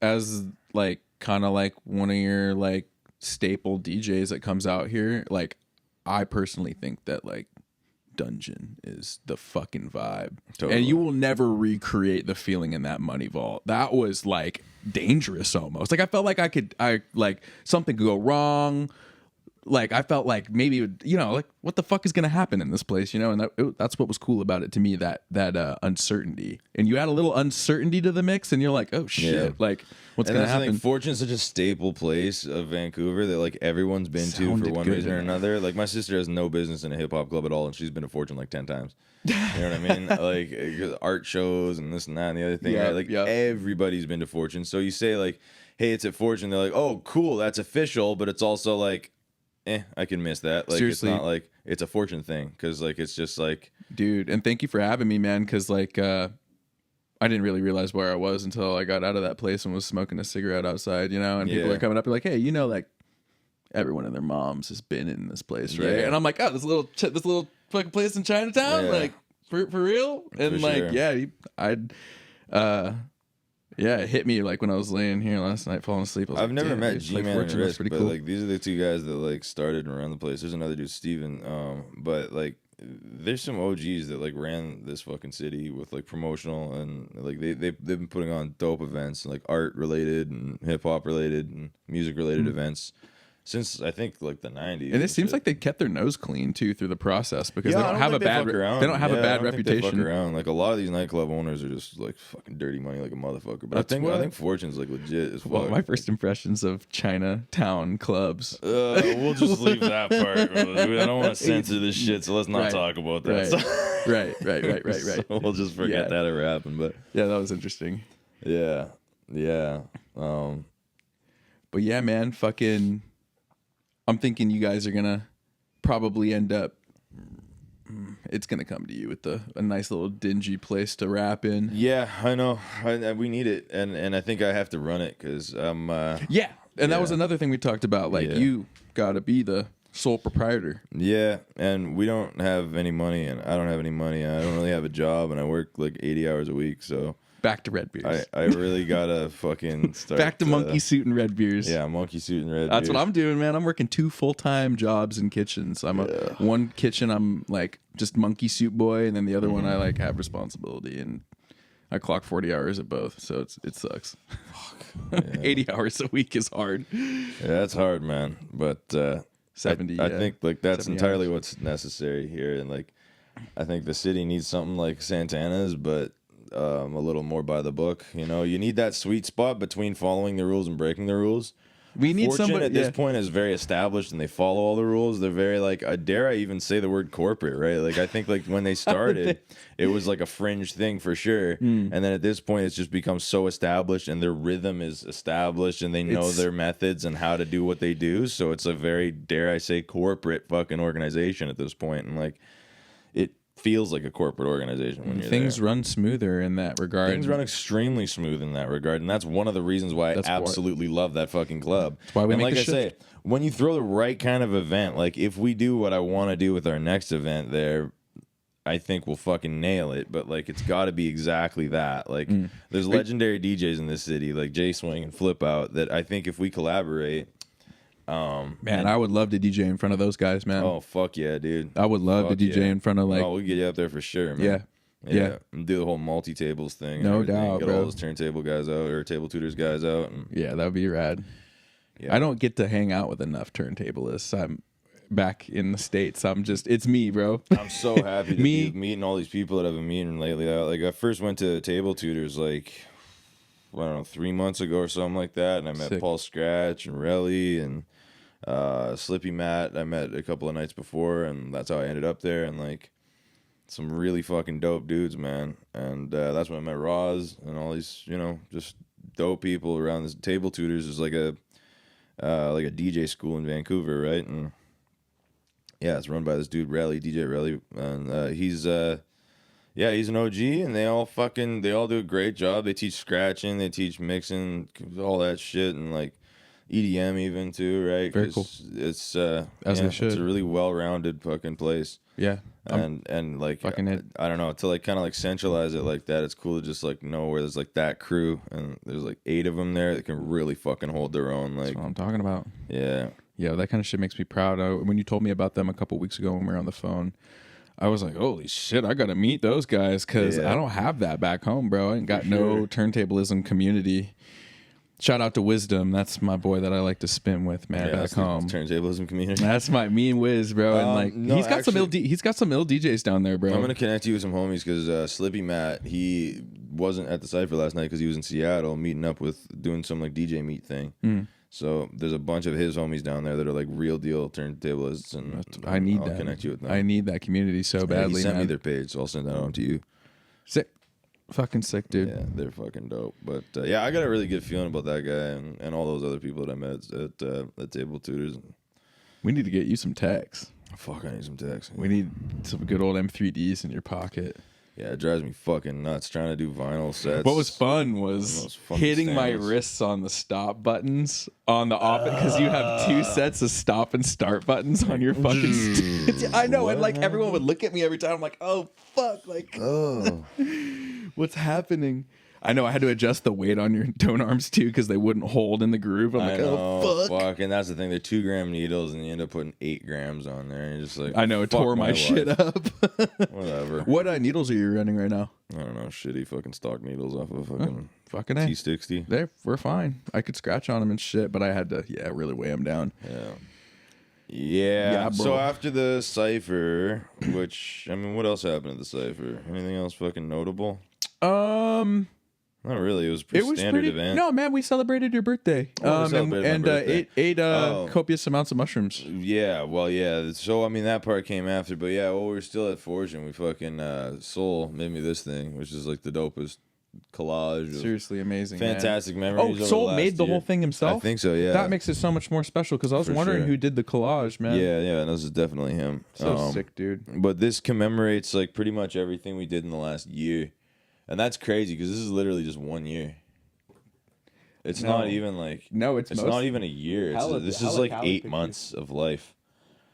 as like kind of like one of your like staple DJs that comes out here, like I personally think that like Dungeon is the fucking vibe. Totally. And you will never recreate the feeling in that Money Vault. That was like dangerous almost. Like I felt like I like something could go wrong. like I felt like maybe it would, like what the fuck is gonna happen in this place, and that's what was cool about it to me, that uncertainty, and you add a little uncertainty to the mix, and you're like, oh shit, like what's gonna happen? Fortune's such a staple place of Vancouver that like everyone's been to for one reason or another. Like my sister has no business in a hip hop club at all, and she's been to Fortune like 10 times. You know what I mean? Like art shows and this and that and the other thing. Yeah, right? Like everybody's been to Fortune. So you say like, hey, it's at Fortune. They're like, oh, cool, that's official, but it's also like, I can miss that. Like, seriously. It's not like it's a Fortune thing, because like it's just like, dude. And thank you for having me, man. Because like I didn't really realize where I was until I got out of that place and was smoking a cigarette outside, and people are coming up and like, hey, like everyone and their moms has been in this place, right? Yeah. And I'm like, oh, this little fucking place in Chinatown, like for real. And for like, sure. It hit me like when I was laying here last night, falling asleep. I've never met G-Man and Risk, but cool. like these are the two guys that like started and ran the place. There's another dude, Steven, but like there's some OGs that like ran this fucking city with like promotional, and like they've been putting on dope events, like art related and hip hop related and music related events since I think like the 90s. And it seems like they kept their nose clean too through the process, because they don't have a bad a bad reputation. Like a lot of these nightclub owners are just like fucking dirty money like a motherfucker. But I think Fortune's like legit as fuck. Well, my first impressions of Chinatown clubs. We'll just leave that part. I don't want to censor this shit, so let's not talk about that. Right. So we'll just forget that ever happened. But yeah, that was interesting. Yeah. But yeah, man, fucking. I'm thinking you guys are gonna probably end up. It's gonna come to you with a nice little dingy place to rap in. Yeah, I know. We need it, and I think I have to run it because I'm. That was another thing we talked about. Like you gotta be the sole proprietor. Yeah, and we don't have any money, and I don't have any money. And I don't really have a job, and I work like 80 hours a week, so. Back to red beers. I really gotta fucking start. Back to monkey suit and red beers. Yeah, monkey suit and red. That's what I'm doing, man. I'm working 2 full-time jobs in kitchens. One kitchen I'm like just monkey suit boy, and then the other one I like have responsibility, and I clock 40 hours at both, so it sucks. Fuck. 80 hours a week is hard. Yeah, that's hard, man. But 70. I think like that's entirely hours. What's necessary here, and like I think the city needs something like Santana's, but. A little more by the book, you need that sweet spot between following the rules and breaking the rules. We need Fortune somebody at this point is very established, and they follow all the rules. They're very like, dare I even say the word corporate, right? Like I think like when they started, it was like a fringe thing for sure, and then at this point, it's just become so established, and their rhythm is established, and they know their methods and how to do what they do. So it's a very, dare I say, corporate fucking organization at this point, and like it feels like a corporate organization when you're things there. Run smoother in that regard. Things run extremely smooth in that regard, and that's one of the reasons why I absolutely love that fucking club. That's why we make like the I say, when you throw the right kind of event, like if we do what I want to do with our next event there, I think we'll fucking nail it. But like it's got to be exactly that. Like there's legendary DJs in this city, like J Swing and Flip Out, that I think if we collaborate. Man, I would love to DJ in front of those guys, man. Oh, fuck yeah, dude. I would love to DJ in front of like. Oh, we'll get you up there for sure, man. Yeah. And do the whole multi-tables thing. No doubt, Get all those turntable guys out or table tutors guys out. And, that would be rad. Yeah. I don't get to hang out with enough turntablists. I'm back in the States. It's me, bro. I'm so happy to be meeting all these people that I've been meeting lately. Like I first went to table tutors like, I don't know, 3 months ago or something like that. And I met Paul Scratch and Relly and Slippy Matt I met a couple of nights before, and that's how I ended up there, and like some really fucking dope dudes, man. And that's when I met Roz and all these, just dope people around this. Table Tutors is like a DJ school in Vancouver, right? And it's run by this dude Relly, DJ Relly, and he's an OG, and they all do a great job. They teach scratching, they teach mixing, all that shit, and like EDM even too, right? Very cool. It's they should. It's a really well-rounded fucking place. Yeah. And like I don't know, to like kind of like centralize it like that. It's cool to just like know where there's like that crew, and there's like 8 of them there that can really fucking hold their own. Like that's what I'm talking about. Yeah. Yeah, that kind of shit makes me proud. When you told me about them a couple weeks ago when we were on the phone, I was like, holy shit, I got to meet those guys, because I don't have that back home, bro. I ain't got no turntablism community. Shout out to Wisdom. That's my boy that I like to spin with, man. Yeah, Back that's the home. turntablism community. That's me and Wiz, bro. And like no, he's got some ill DJs down there, bro. I'm gonna connect you with some homies because Slippy Matt, he wasn't at the cipher last night because he was in Seattle meeting up with doing some like DJ meet thing. So there's a bunch of his homies down there that are like real deal turntablists, and I'll connect you with them. I need that community so badly. He sent man. me their page, so I'll send that on to you. Sick. Fucking sick, dude. Yeah, they're fucking dope. But yeah, I got a really good feeling about that guy and all those other people that I met at Table Tutors. We need to get you some techs. Fuck, I need some techs. We need some good old M3Ds in your pocket. Yeah, it drives me fucking nuts trying to do vinyl sets. What was fun was hitting my wrists on the stop buttons on the because you have 2 sets of stop and start buttons on your fucking. I know, and like everyone would look at me every time. I'm like, oh fuck, like, oh, what's happening? I know I had to adjust the weight on your tone arms too because they wouldn't hold in the groove. I'm like, oh fuck. And that's the thing. They're 2 gram needles, and you end up putting 8 grams on there, and you're just like, I know it tore my shit up. Whatever. What needles are you running right now? I don't know, shitty fucking stock needles off of fucking T60. We're fine. I could scratch on them and shit, but I had to really weigh them down. Yeah, so after the cipher, which I mean, what else happened at the cipher? Anything else fucking notable? Not really. It was a standard event. No, man, we celebrated your birthday. Ate copious amounts of mushrooms. Yeah, well, yeah. So, I mean, that part came after. But, yeah, we were still at Fortune. We fucking, Soul made me this thing, which is, like, the dopest collage. Seriously amazing, fantastic man. memories. Oh, Soul made the whole thing himself? I think so, yeah. That makes it so much more special, because I was wondering who did the collage, man. Yeah, this is definitely him. So sick, dude. But this commemorates, like, pretty much everything we did in the last year. And that's crazy because this is literally just 1 year. It's not even like it's not even a year. This is like 8 months of life.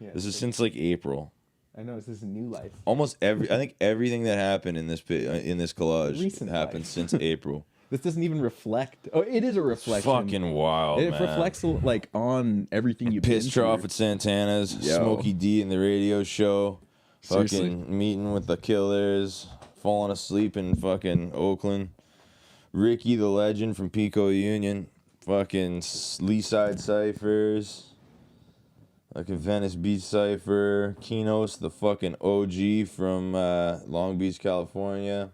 Yeah, this is since like April. I know this is a new life. Almost I think everything that happened in this collage happened since April. This doesn't even reflect. Oh, it is a reflection. Fucking wild. It reflects like on everything you've been pissed off at Santana's, Smokey D in the radio show, Seriously. Fucking meeting with the Killers. Falling asleep in fucking Oakland. Ricky the Legend from Pico Union. Fucking Leaside Ciphers. Like a Venice Beach Cipher. Kinos, the fucking OG from Long Beach, California.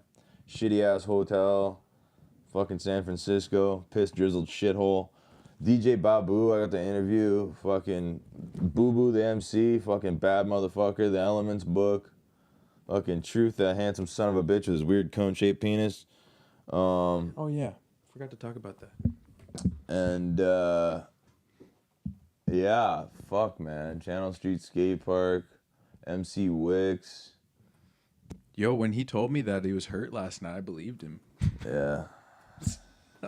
Shitty ass hotel. Fucking San Francisco. Piss drizzled shithole. DJ Babu, I got to interview. Fucking Boo Boo the MC. Fucking Bad Motherfucker. The Elements book. Fucking Truth, that handsome son of a bitch with his weird cone-shaped penis. Oh, yeah. Forgot to talk about that. And, yeah, fuck, man. Channel Street Skate Park, MC Wicks. Yo, when he told me that he was hurt last night, I believed him. Yeah.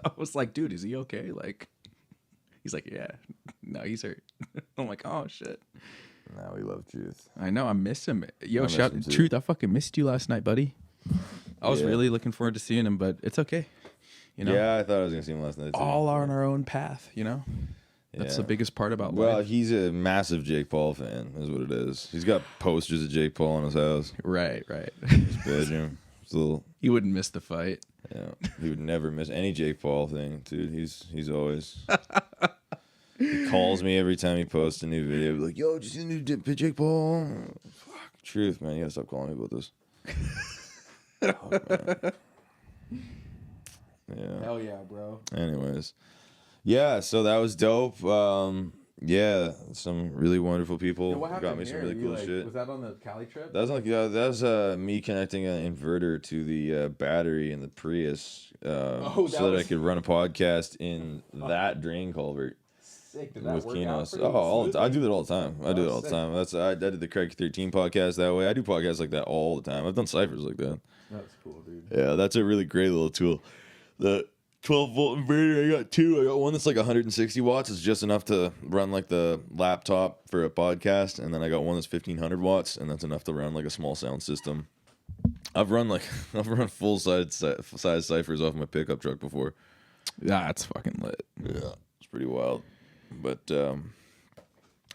I was like, dude, is he okay? Like, he's like, yeah. No, he's hurt. I'm like, oh, shit. Now we love Truth. I know, I miss him. Yo, Truth, I fucking missed you last night, buddy. I was really looking forward to seeing him, but it's okay. You know? Yeah, I thought I was going to see him last night, too. All on our own path, you know? That's the biggest part about life. Well, he's a massive Jake Paul fan, is what it is. He's got posters of Jake Paul in his house. Right. His bedroom. He wouldn't miss the fight. Yeah, he would never miss any Jake Paul thing, dude. He's always... He calls me every time he posts a new video. Like, yo, did you see the new Jake Paul? Fuck, Truth, man. You gotta stop calling me about this. Fuck, yeah. Hell yeah, bro. Anyways. Yeah, so that was dope. Yeah, some really wonderful people got me some really cool shit. Was that on the Cali trip? That was me connecting an inverter to the battery in the Prius so that I could run a podcast in that drain culvert. Sick. Did that with work Kinos. out I do that all the time. I did the Craig 13 podcast that way. I do podcasts like that all the time. I've done ciphers like that. That's cool, dude. Yeah, that's a really great little tool. The 12-volt inverter, I got 2. I got one that's like 160 watts. It's just enough to run like the laptop for a podcast, and then I got one that's 1500 watts, and that's enough to run like a small sound system. I've run full size ciphers off my pickup truck before. That's fucking lit. Yeah, it's pretty wild. But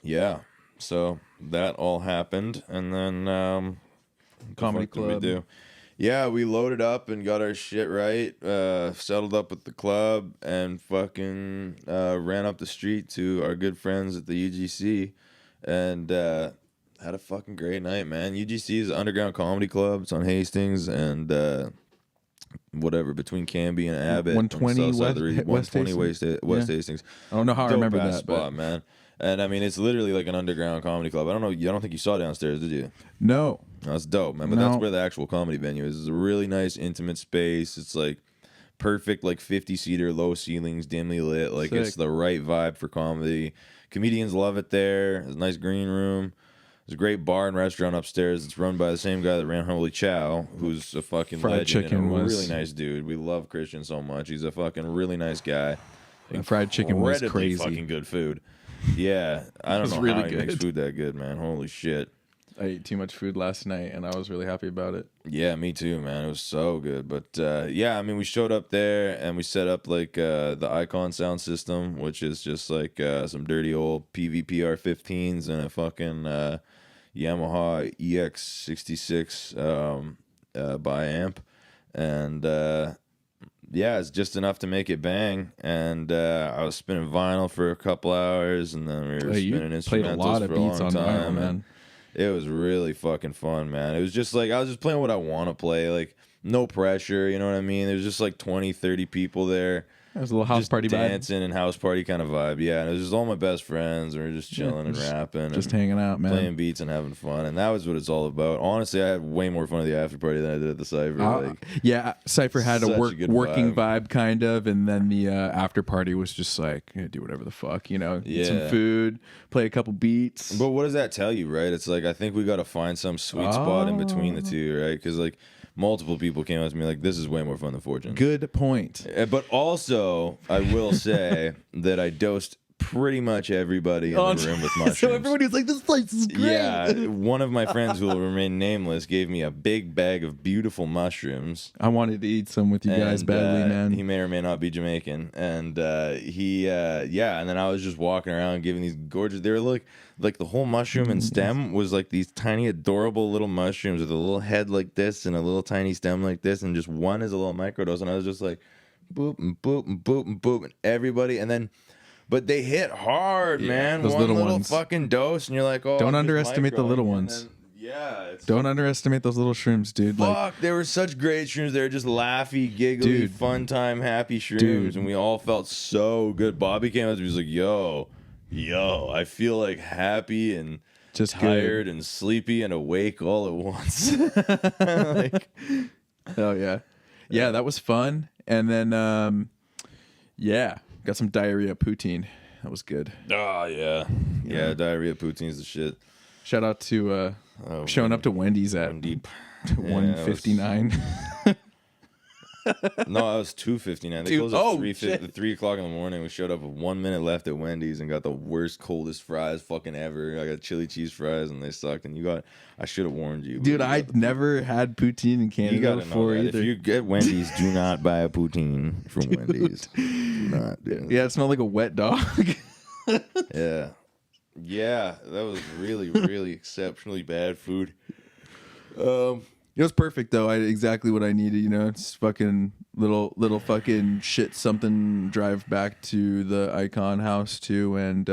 yeah, so that all happened, and then Comedy club. We do? Yeah, we loaded up and got our shit right, settled up with the club, and fucking ran up the street to our good friends at the UGC, and had a fucking great night, man. UGC is an underground comedy club. It's on Hastings and whatever, between Canby and Abbott. 120 West Hastings. I don't know how I remember that, spot, man. And I mean, it's literally like an underground comedy club. I don't know. I don't think you saw downstairs, did you? No. That's dope, man. But that's where the actual comedy venue is. It's a really nice, intimate space. It's like perfect, like 50-seater, low ceilings, dimly lit. Like Sick. It's the right vibe for comedy. Comedians love it there. There's a nice green room. There's a great bar and restaurant upstairs. It's run by the same guy that ran Holy Chow, who's a fucking Fried legend chicken and a was... really nice dude. We love Christian so much. He's a fucking really nice guy. Fried chicken was crazy. Fucking good food. Yeah, I don't know really how he good. makes food that good, man. Holy shit. I ate too much food last night, and I was really happy about it. Yeah, me too, man. It was so good. But yeah, I mean, we showed up there and we set up like the Icon sound system, which is just like some dirty old PVPR 15s and a fucking Yamaha EX66 biamp, and yeah, it's just enough to make it bang. And I was spinning vinyl for a couple hours, and then we were spinning instrumentals played a lot of for a beats long on time, vinyl, man. It was really fucking fun, man. It was just like I was just playing what I want to play, like no pressure, you know what I mean? There's just like 20, 30 people there. It was a little house just party dancing and house party kind of vibe. Yeah, and it was just all my best friends, and we were just chilling and rapping, just and hanging out, man, playing beats and having fun, and that was what it's all about. Honestly, I had way more fun at the after party than I did at the cipher. Yeah, cipher had a good working vibe kind of, and then the after party was just like do whatever the fuck, you know, eat some food, play a couple beats. But what does that tell you, right? It's like I think we got to find some sweet spot in between the two, right? Because like multiple people came up to me like, this is way more fun than Fortune. Good point. But also, I will say that I dosed pretty much everybody in the room with mushrooms. So everybody was like, this place is great. Yeah, one of my friends who will remain nameless gave me a big bag of beautiful mushrooms. I wanted to eat some with you guys badly, man. He may or may not be Jamaican. And yeah, and then I was just walking around giving these gorgeous, they were like the whole mushroom and stem was like these tiny adorable little mushrooms with a little head like this and a little tiny stem like this, and just one is a little microdose, and I was just like boop and boop and boop and boop and everybody, and then but they hit hard, man. Those one little little ones. fucking dose and you're like, oh, don't underestimate the little ones. Don't underestimate those little shrooms, dude. Fuck, they were such great shrooms. They were just laughy, giggly, fun time, happy shrooms, and we all felt so good. Bobby came up to me, he was like, yo, I feel like happy and just tired and sleepy and awake all at once. Like, oh yeah, that was fun. And then got some diarrhea poutine. That was good. Oh yeah, diarrhea poutine's the shit. Shout out to showing up to Wendy's at 1:59. No, it was 2:59. They closed at 3 o'clock in the morning. We showed up with 1 minute left at Wendy's and got the worst, coldest fries fucking ever. I got chili cheese fries and they sucked. And I should have warned you. Dude, I'd never had poutine in Canada before either. If you get Wendy's, do not buy a poutine from Wendy's. Do not. Dude. Yeah, it smelled like a wet dog. Yeah. Yeah, that was really, really exceptionally bad food. It was perfect though. I exactly what I needed. You know, it's fucking little fucking shit. Something drive back to the Icon house too, and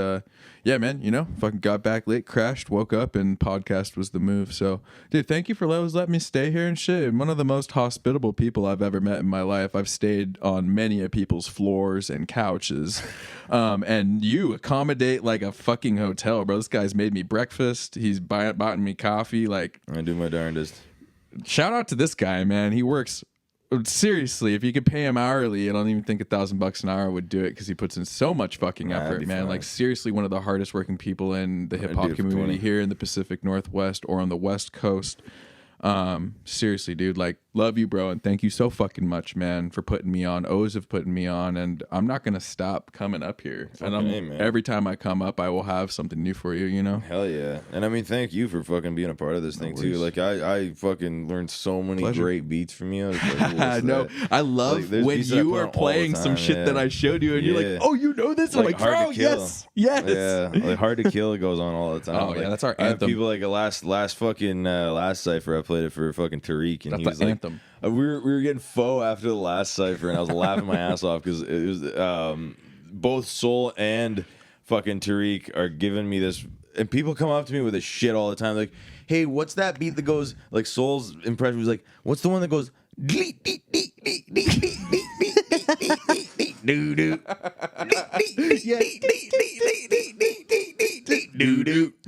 yeah, man. You know, fucking got back late, crashed, woke up, and podcast was the move. So, dude, thank you for letting me stay here and shit. I'm one of the most hospitable people I've ever met in my life. I've stayed on many of people's floors and couches, and you accommodate like a fucking hotel, bro. This guy's made me breakfast. He's bought me coffee. Like, I do my darndest. Shout out to this guy, man. He works seriously. If you could pay him hourly, I don't even think $1,000 an hour would do it because he puts in so much fucking effort, man. Fine. Like seriously, one of the hardest working people in the hip hop community here in the Pacific Northwest or on the West Coast. Seriously, dude, like love you, bro, and thank you so fucking much, man, for putting me on. O's have putting me on, and I'm not gonna stop coming up here. And every time I come up, I will have something new for you, you know. Hell yeah. And I mean, thank you for fucking being a part of this thing too. Like I fucking learned so many great beats from you. Like, no, I love like, when you are playing some shit that I showed you, and you're like, oh, you know this? I'm like, bro, yes. Yeah, like Hard to Kill goes on all the time. Oh like, yeah, that's our anthem. People like last cipher, I played it for fucking Tariq, and he was like, them. We were getting faux after the last cipher, and I was laughing my ass off because it was both Soul and fucking Tariq are giving me this, and people come up to me with this shit all the time, like, "Hey, what's that beat that goes like?" Soul's impression was like, "What's the one that goes?"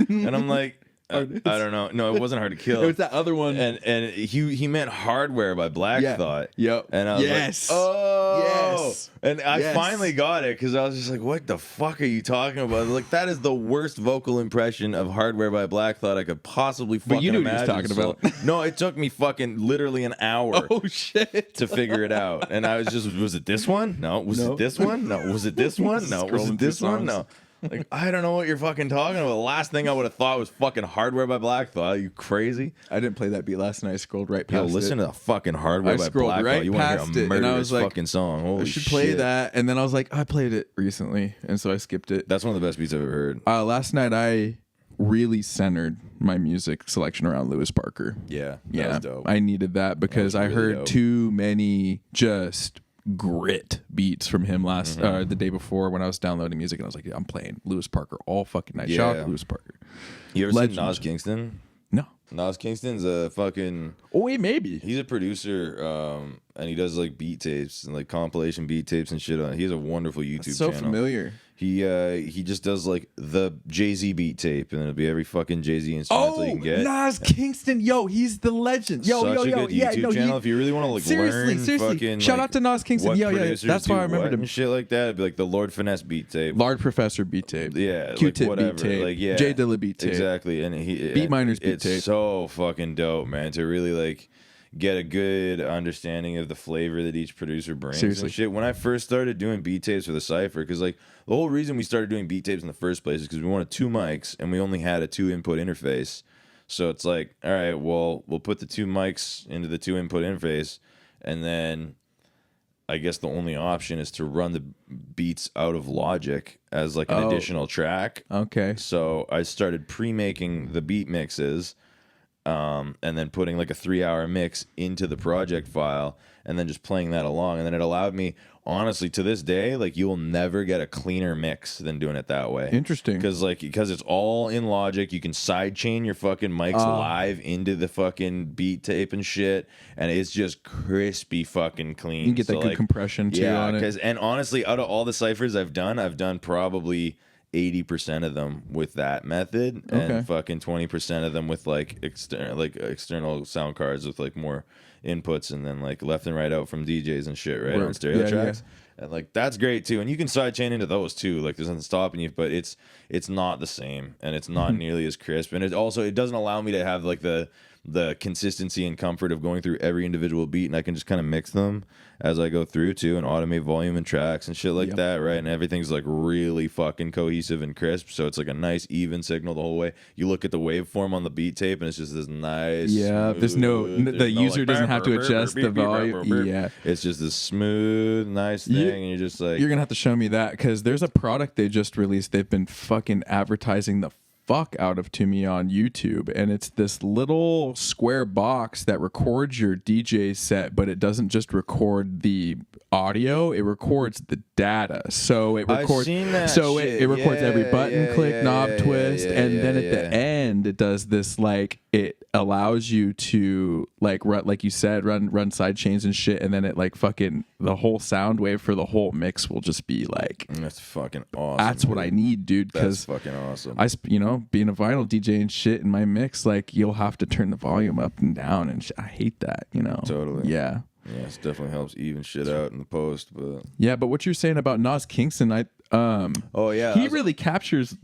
And I'm like, I don't know. No, it wasn't hard to kill. It was that other one. And he meant Hardware by Black Thought. Yep. And I was yes. like, oh. Yes. And I Yes. finally got it because I was just like, what the fuck are you talking about? Like, that is the worst vocal impression of Hardware by Black Thought I could possibly fucking But you knew imagine. what he was talking about. No, it took me fucking literally an hour. Oh, shit. To figure it out. And I was just, was it this one? No. Was it this one? No. Was it this one? No. Was it this one? No. Like, I don't know what you're fucking talking about. The last thing I would have thought was fucking Hardware by Black Thought. Are you crazy? I didn't play that beat last night. I scrolled right past Yo, listen to the fucking Hardware I by scrolled Black right Thought. You want past to it, hear a and I murderous was like, fucking song. Holy I should play shit. that. And then I was like, I played it recently, and so I skipped it. That's one of the best beats I've ever heard. Last night, I really centered my music selection around Lewis Parker. Yeah. Yeah, was dope. I needed that because I really heard dope. too many just grit beats from him the day before when I was downloading music, and I was like, yeah, I'm playing Lewis Parker all fucking night. Shout out to Lewis Parker. You ever Legend. seen Nas Kingston? No. Nas Kingston's a fucking... Oh, wait, maybe. He's a producer, and he does like beat tapes and like compilation beat tapes and shit. He has a wonderful YouTube So channel. familiar. He just does like the Jay-Z beat tape, and it'll be every fucking Jay-Z instrumental you can get. Nas Kingston, yo, he's the legend. Yo, Such yo, a yo, good yeah, YouTube no, channel if you really want to like learn fucking Shout like, out to Nas Kingston. what Yeah, yeah, producers that's why do I remembered what him. and shit like that. It'd be like the Lord Finesse beat tape. Lard Professor beat tape. Yeah, Q-Tip like whatever. beat tape. Like, yeah, J Dilla beat tape. Exactly, and Beat Miners beat it's tape. so fucking dope, man. To really like get a good understanding of the flavor that each producer brings. Seriously. And shit. When I first started doing beat tapes for the cipher, because like the whole reason we started doing beat tapes in the first place is because we wanted 2 mics and we only had a 2-input interface. So it's like, all right, well, we'll put the 2 mics into the 2-input interface, and then I guess the only option is to run the beats out of Logic as like an additional track. Okay. So I started pre-making the beat mixes, and then putting like a 3-hour mix into the project file, and then just playing that along. And then it allowed me, honestly, to this day, like you will never get a cleaner mix than doing it that way. Interesting. Because it's all in Logic. You can sidechain your fucking mics live into the fucking beat tape and shit, and it's just crispy fucking clean. You can get that good compression too on it. And honestly, out of all the ciphers I've done probably 80% of them with that method, and fucking 20% of them with like external sound cards with like more inputs, and then like left and right out from DJs and shit, right? On stereo tracks. And like that's great too. And you can sidechain into those too. Like there's nothing stopping you, but it's not the same, and it's not nearly as crisp. And it doesn't allow me to have like the consistency and comfort of going through every individual beat, and I can just kind of mix them as I go through too, and automate volume and tracks and shit like that, right? And everything's like really fucking cohesive and crisp, so it's like a nice even signal the whole way. You look at the waveform on the beat tape, and it's just this nice, there's the user doesn't have to adjust the volume. Yeah, it's just this smooth, nice thing, and you're just like, you're gonna have to show me that, because there's a product they just released. They've been fucking advertising the fuck out of to me on YouTube, and it's this little square box that records your DJ set, but it doesn't just record the audio, it records the data. So it records it records every button click, knob twist, and then at the end it does this, like, it allows you to like run, like you said, run side chains and shit, and then it like fucking the whole sound wave for the whole mix will just be like, that's fucking awesome. That's what I need, dude, because that's fucking awesome. Being a vinyl DJ and shit in my mix, like you'll have to turn the volume up and down, and I hate that, Totally. Yeah, it definitely helps even shit out in the post. But yeah, but what you're saying about Nas Kingston, he really captures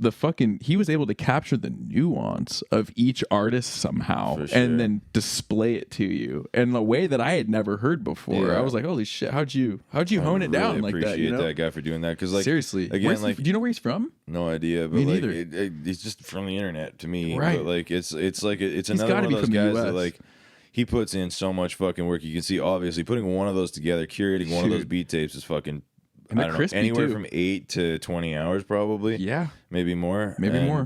he was able to capture the nuance of each artist somehow, and then display it to you in a way that I had never heard before. I was like, holy shit, how'd you hone it down like that? Appreciate that guy for doing that, because like, seriously, again, do you know where he's from? No idea, but Me like neither. it's just from the internet to me, right? But like it's another one of those guys that like, he puts in so much fucking work. You can see, obviously, putting one of those together, curating one of those beat tapes is fucking, I don't know, anywhere from 8 to 20 hours probably. Yeah. Maybe more. Maybe more.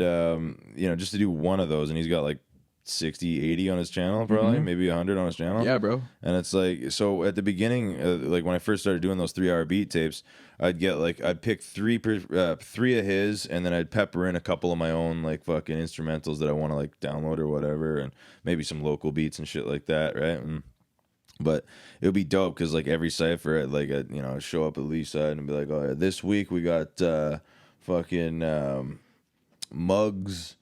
Just to do one of those, and he's got like 60, 80 on his channel, probably maybe 100 on his channel. Yeah, bro. And it's like, so at the beginning, like when I first started doing those 3-hour beat tapes, I'd pick three of his, and then I'd pepper in a couple of my own like fucking instrumentals that I want to like download or whatever, and maybe some local beats and shit like that, right? But it would be dope because like every cipher, I'd show up at Lee's side and be like, oh yeah, this week we got fucking Muggs,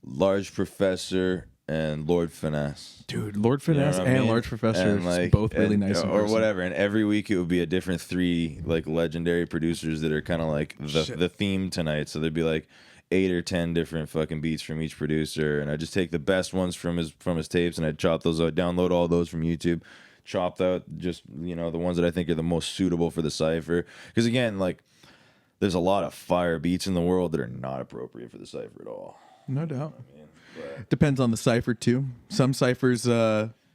Large Professor, and Lord Finesse. Dude, Lord Finesse and Large Professor are both really nice. Or whatever. And every week it would be a different 3 like legendary producers that are kind of like the theme tonight. So there'd be like 8 or 10 different fucking beats from each producer, and I just take the best ones from his tapes and I'd chop those out, download all those from YouTube, chopped out just the ones that I think are the most suitable for the cipher. Because again, like there's a lot of fire beats in the world that are not appropriate for the cipher at all. No doubt. Depends on the cipher too. Some ciphers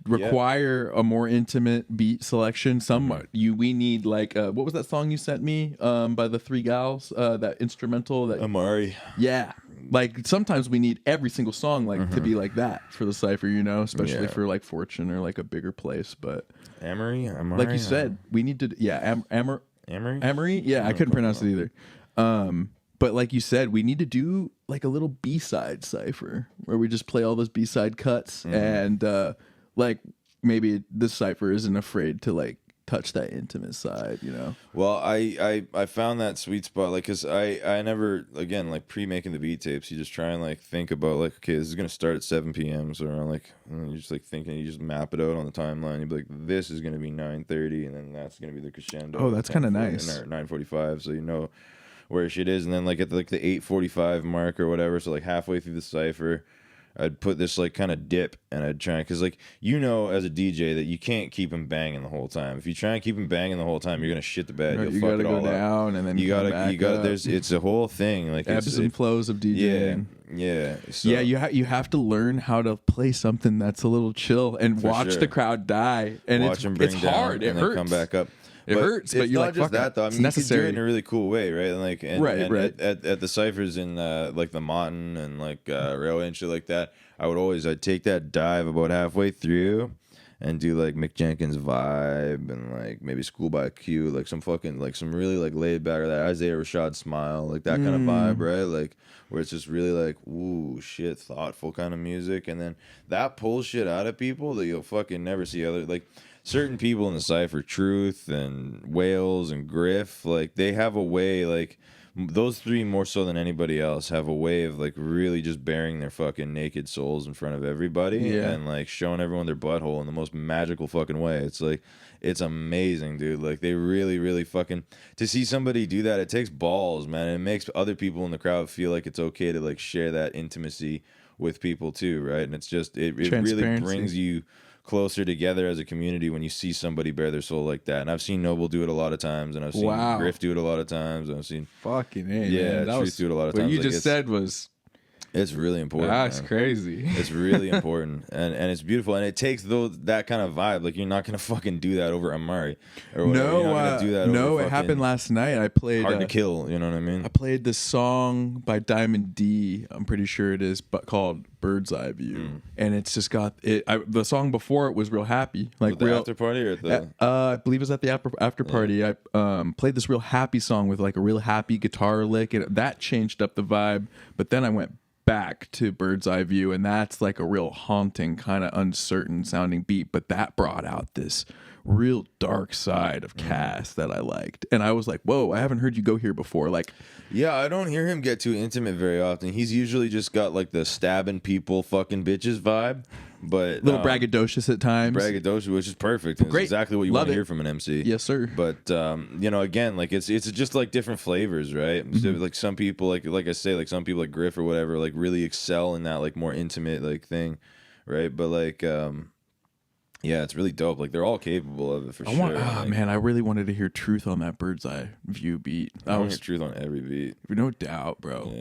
require a more intimate beat selection. Some we need like what was that song you sent me by the 3 gals, that instrumental that Amari. Yeah. Like sometimes we need every single song like to be like that for the cipher, especially for like Fortune or like a bigger place. But Amari, like you said, we need to Amory. Yeah, I couldn't pronounce it either. But like you said, we need to do like a little B-side cipher where we just play all those B-side cuts, and like maybe this cipher isn't afraid to like touch that intimate side, Well, I found that sweet spot, like, because I never, again, like pre-making the beat tapes, you just try and like think about like, okay, this is gonna start at 7 p.m. So around like, you just like thinking, you just map it out on the timeline. You'd be like, this is gonna be 9:30, and then that's gonna be the crescendo. Oh, that's kind of nice. 9:45, so where shit is, and then like at the 8:45 mark or whatever, so like halfway through the cipher, I'd put this like kind of dip, and I'd try, because like as a DJ that you can't keep him banging the whole time. If you try and keep him banging the whole time, you're gonna shit the bed. You gotta go down, and then you gotta. It's a whole thing, like ebbs and flows of DJing. Yeah. So, you have to learn how to play something that's a little chill and watch the crowd die, and watch them bring it's down hard. It and hurts. Then come back up. It hurts, but you're not like, just that though. I mean, you can do it in a really cool way, right? And like, right. At the ciphers in like the Mountain and like Railway and shit like that, I'd take that dive about halfway through and do like Mick Jenkins vibe and like maybe School by Q, like some fucking like some really like laid back, or that Isaiah Rashad smile, like that kind of vibe, right? Like where it's just really like, ooh, shit, thoughtful kind of music, and then that pulls shit out of people that you'll fucking never see other like. Certain people in the cipher, Truth and Wales and Griff, like they have a way, like those 3 more so than anybody else have a way of like really just bearing their fucking naked souls in front of everybody and like showing everyone their butthole in the most magical fucking way. It's like, it's amazing, dude. Like they really, really fucking, to see somebody do that, it takes balls, man. And it makes other people in the crowd feel like it's okay to like share that intimacy with people too, right? And it's just, it really brings you closer together as a community when you see somebody bare their soul like that. And I've seen Noble do it a lot of times, and I've seen Griff do it a lot of times, and I've seen fucking man. Truth do it a lot of times. What you just said was It's really important. That's crazy. It's really important, and it's beautiful, and it takes that kind of vibe. Like you're not gonna fucking do that over Amari, or whatever. You're not gonna do that over it happened last night. I played Hard to Kill. You know what I mean? I played this song by Diamond D. I'm pretty sure it is, but called Bird's Eye View, and it's just got it. The song before it was real happy, like the after party or the. I believe it was at the after party. Yeah. I played this real happy song with like a real happy guitar lick, and that changed up the vibe. But then I went back to Bird's Eye View, and that's like a real haunting kind of uncertain sounding beat, but that brought out this real dark side of Cass that I liked, and I was like, whoa, I haven't heard you go here before. Like, yeah, I don't hear him get too intimate very often. He's usually just got like the stabbing people fucking bitches vibe, but a little braggadocious at times. Braggadocious, which is perfect. It's exactly what you want to hear from an MC. Yes, sir. But again, like it's just like different flavors, right? So like some people, like I say, like some people like Griff or whatever, like really excel in that like more intimate like thing, right? But like yeah, it's really dope. Like they're all capable of it for sure. Man, I really wanted to hear Truth on that Bird's Eye View beat. I want to hear Truth on every beat. No doubt, bro.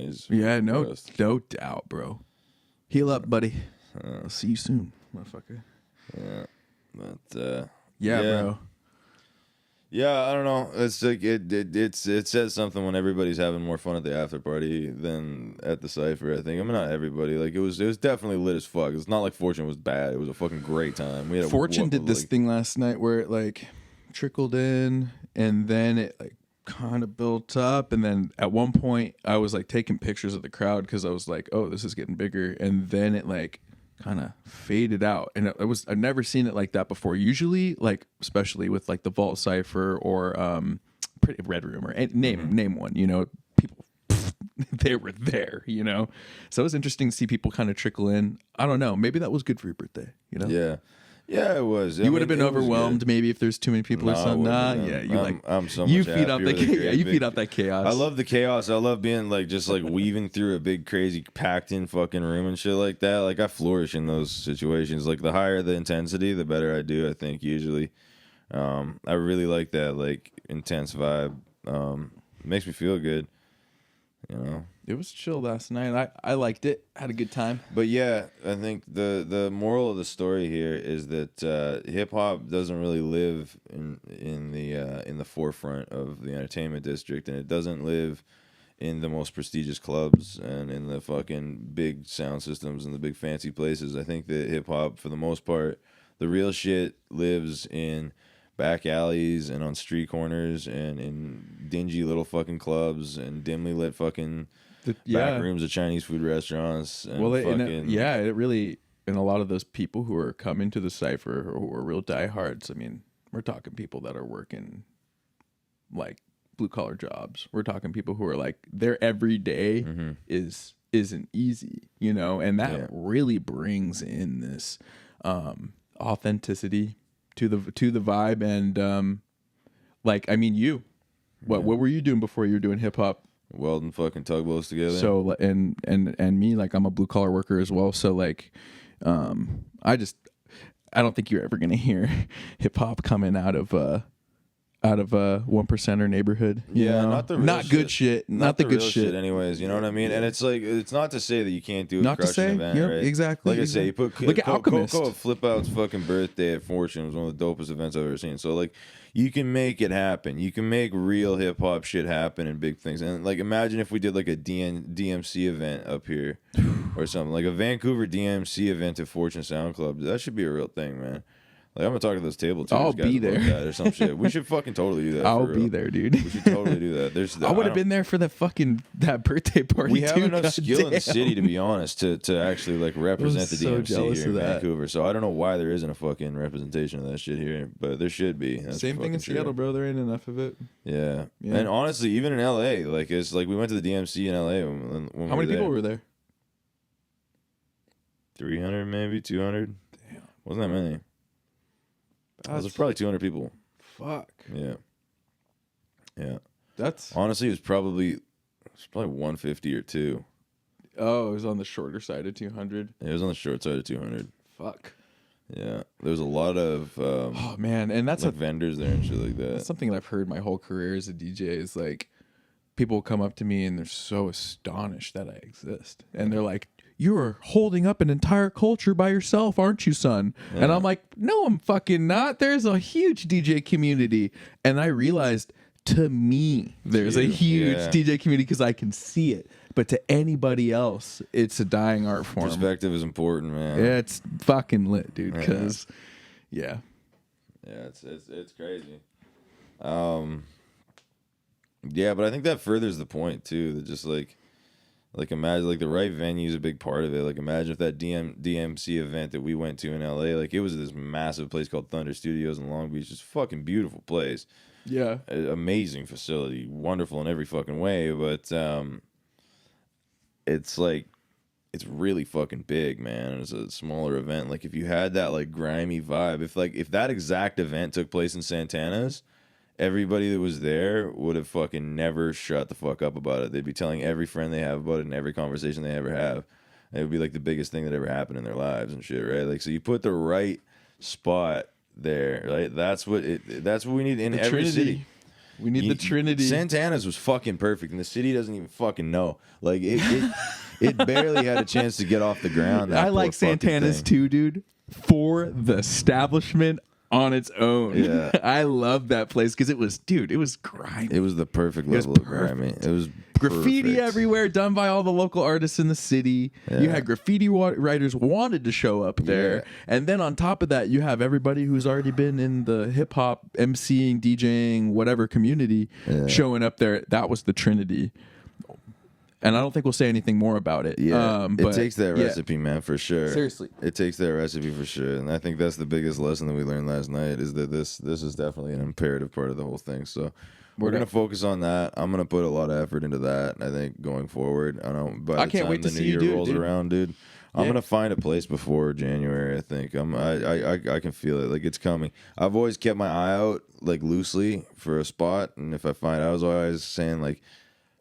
No doubt, bro. Heal up, buddy. I'll see you soon, motherfucker. Yeah, but yeah, bro. Yeah, I don't know. It's like it says something when everybody's having more fun at the after party than at the cipher. I think. I mean, not everybody. Like it was definitely lit as fuck. It's not like Fortune was bad. It was a fucking great time. We had Fortune did this thing last night where it like trickled in, and then it like kind of built up, and then at one point I was like taking pictures of the crowd because I was like, oh, this is getting bigger, and then it like kind of faded out, and I've never seen it like that before. Usually, like especially with like the Vault Cipher or Pretty Red Room or name one, you know, people they were there, you know. So it was interesting to see people kind of trickle in. I don't know, maybe that was good for your birthday, you know. Yeah, it was. You would have been overwhelmed maybe if there's too many people or something. I'm so much you feed happier off with you feed off that chaos. I love the chaos. I love being like just like weaving through a big crazy packed in fucking room and shit like that. Like I flourish in those situations. Like the higher the intensity, the better I do, I think usually. I really like that like intense vibe. It makes me feel good. You know. It was chill last night. I liked it. Had a good time. But yeah, I think the moral of the story here is that hip hop doesn't really live in the forefront of the entertainment district, and it doesn't live in the most prestigious clubs and in the fucking big sound systems and the big fancy places. I think that hip hop, for the most part, the real shit lives in back alleys and on street corners and in dingy little fucking clubs and dimly lit fucking back rooms of Chinese food restaurants. And it really, and a lot of those people who are coming to the cipher or who are real diehards, I mean, we're talking people that are working like blue collar jobs. We're talking people who are like their every day isn't easy, you know, and that really brings in this authenticity to the vibe. And like, I mean, what were you doing before you were doing hip hop? Welding fucking tugboats together. So and me, like I'm a blue collar worker as well. So like, I don't think you're ever gonna hear hip hop coming out of 1%er neighborhood. Not the real not shit. Good shit, not the good shit. Anyways, you know what I mean. And it's like it's not to say that you can't do a not crushing to say, event, right? Exactly. Like I say, you put look at Alchemist. Flip Out's fucking birthday at Fortune was one of the dopest events I've ever seen. So like, you can make it happen. You can make real hip hop shit happen and big things. And like, imagine if we did like a DMC event up here or something, like a Vancouver DMC event at Fortune Sound Club. That should be a real thing, man. Like, I'm gonna talk to those table tunes. I'll be there that or some shit. We should fucking totally do that. I'll be there, dude. We should totally do that. I would have been there for that birthday party. We have enough skill in the city, to be honest, to actually like represent the DMC here in Vancouver. So I don't know why there isn't a fucking representation of that shit here, but there should be. That's same thing in Seattle, bro. There ain't enough of it. Yeah. And honestly, even in LA, like it's like we went to the DMC in LA when How many people were there? 300, maybe 200. Damn, wasn't that many. It was probably 200 people. Fuck. Yeah. That's honestly, it was probably 150 or 2. Oh, it was on the shorter side of 200. It was on the short side of 200. Fuck. Yeah, there was a lot of oh man, and that's like vendors there and shit like that. That's something that I've heard my whole career as a DJ is like people come up to me and they're so astonished that I exist, and they're like, "You're holding up an entire culture by yourself, aren't you, son?" Yeah. And I'm like, "No, I'm fucking not. There's a huge DJ community." And I realized, to me, there's a huge DJ community because I can see it. But to anybody else, it's a dying art form. Perspective is important, man. Yeah, it's fucking lit, dude. Because, it's crazy. Yeah, but I think that furthers the point too. That just like imagine like the right venue is a big part of it. Like imagine if that DMC event that we went to in LA, like it was this massive place called Thunder Studios in Long Beach. Just fucking beautiful place. Yeah, amazing facility, wonderful in every fucking way. But it's like it's really fucking big, man. It's a smaller event. Like if you had that like grimy vibe, if that exact event took place in Santana's, everybody that was there would have fucking never shut the fuck up about it. They'd be telling every friend they have about it in every conversation they ever have. It would be like the biggest thing that ever happened in their lives and shit, right? Like, so you put the right spot there, right? That's what we need in every city. We need the Trinity. Santana's was fucking perfect, and the city doesn't even fucking know. Like it barely had a chance to get off the ground. I like Santana's too, dude. For the establishment on its own. Yeah. I love that place because it was grimy. It was the perfect level of grimy. It was graffiti perfect. everywhere, done by all the local artists in the city. Yeah. You had graffiti writers wanted to show up there, Yeah. and then on top of that, you have everybody who's already been in the hip hop, MCing, DJing, whatever community showing up there. That was the Trinity. And I don't think we'll say anything more about it. Yeah, but it takes that recipe, man, for sure. Seriously. It takes that recipe for sure. And I think that's the biggest lesson that we learned last night is that this is definitely an imperative part of the whole thing. So we're going to focus on that. I'm going to put a lot of effort into that, I think, going forward. I don't by the can't time wait to the new see you year do it, rolls dude. around, dude. I'm gonna find a place before January. I think I can feel it. Like it's coming. I've always kept my eye out like loosely for a spot, and if I was always saying like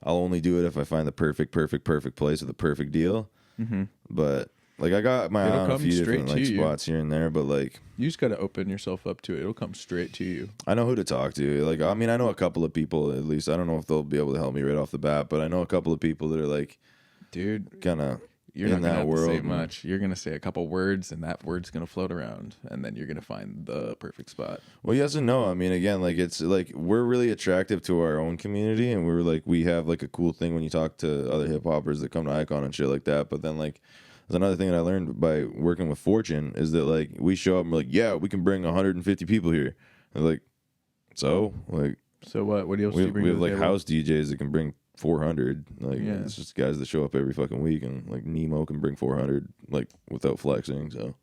I'll only do it if I find the perfect place with a perfect deal. Mm-hmm. But like I got my eye on a few different like spots here and there, but like you just got to open yourself up to it. It'll come straight to you. I know who to talk to. Like I mean, I know a couple of people at least. I don't know if they'll be able to help me right off the bat, but I know a couple of people that are like, dude, kind of. You're not gonna have to say much. You're gonna say a couple words, and that word's gonna float around, and then you're gonna find the perfect spot. Well, yes and no. I mean, again, like it's like we're really attractive to our own community, and we have like a cool thing when you talk to other hip hoppers that come to Icon and shit like that. But then like there's another thing that I learned by working with Fortune is that like we show up and we're like, yeah, we can bring 150 people here. And like, so what? What else do you bring? We have to the like table? house DJs that can bring 400. Like it's just guys that show up every fucking week, and like Nemo can bring 400 like without flexing. So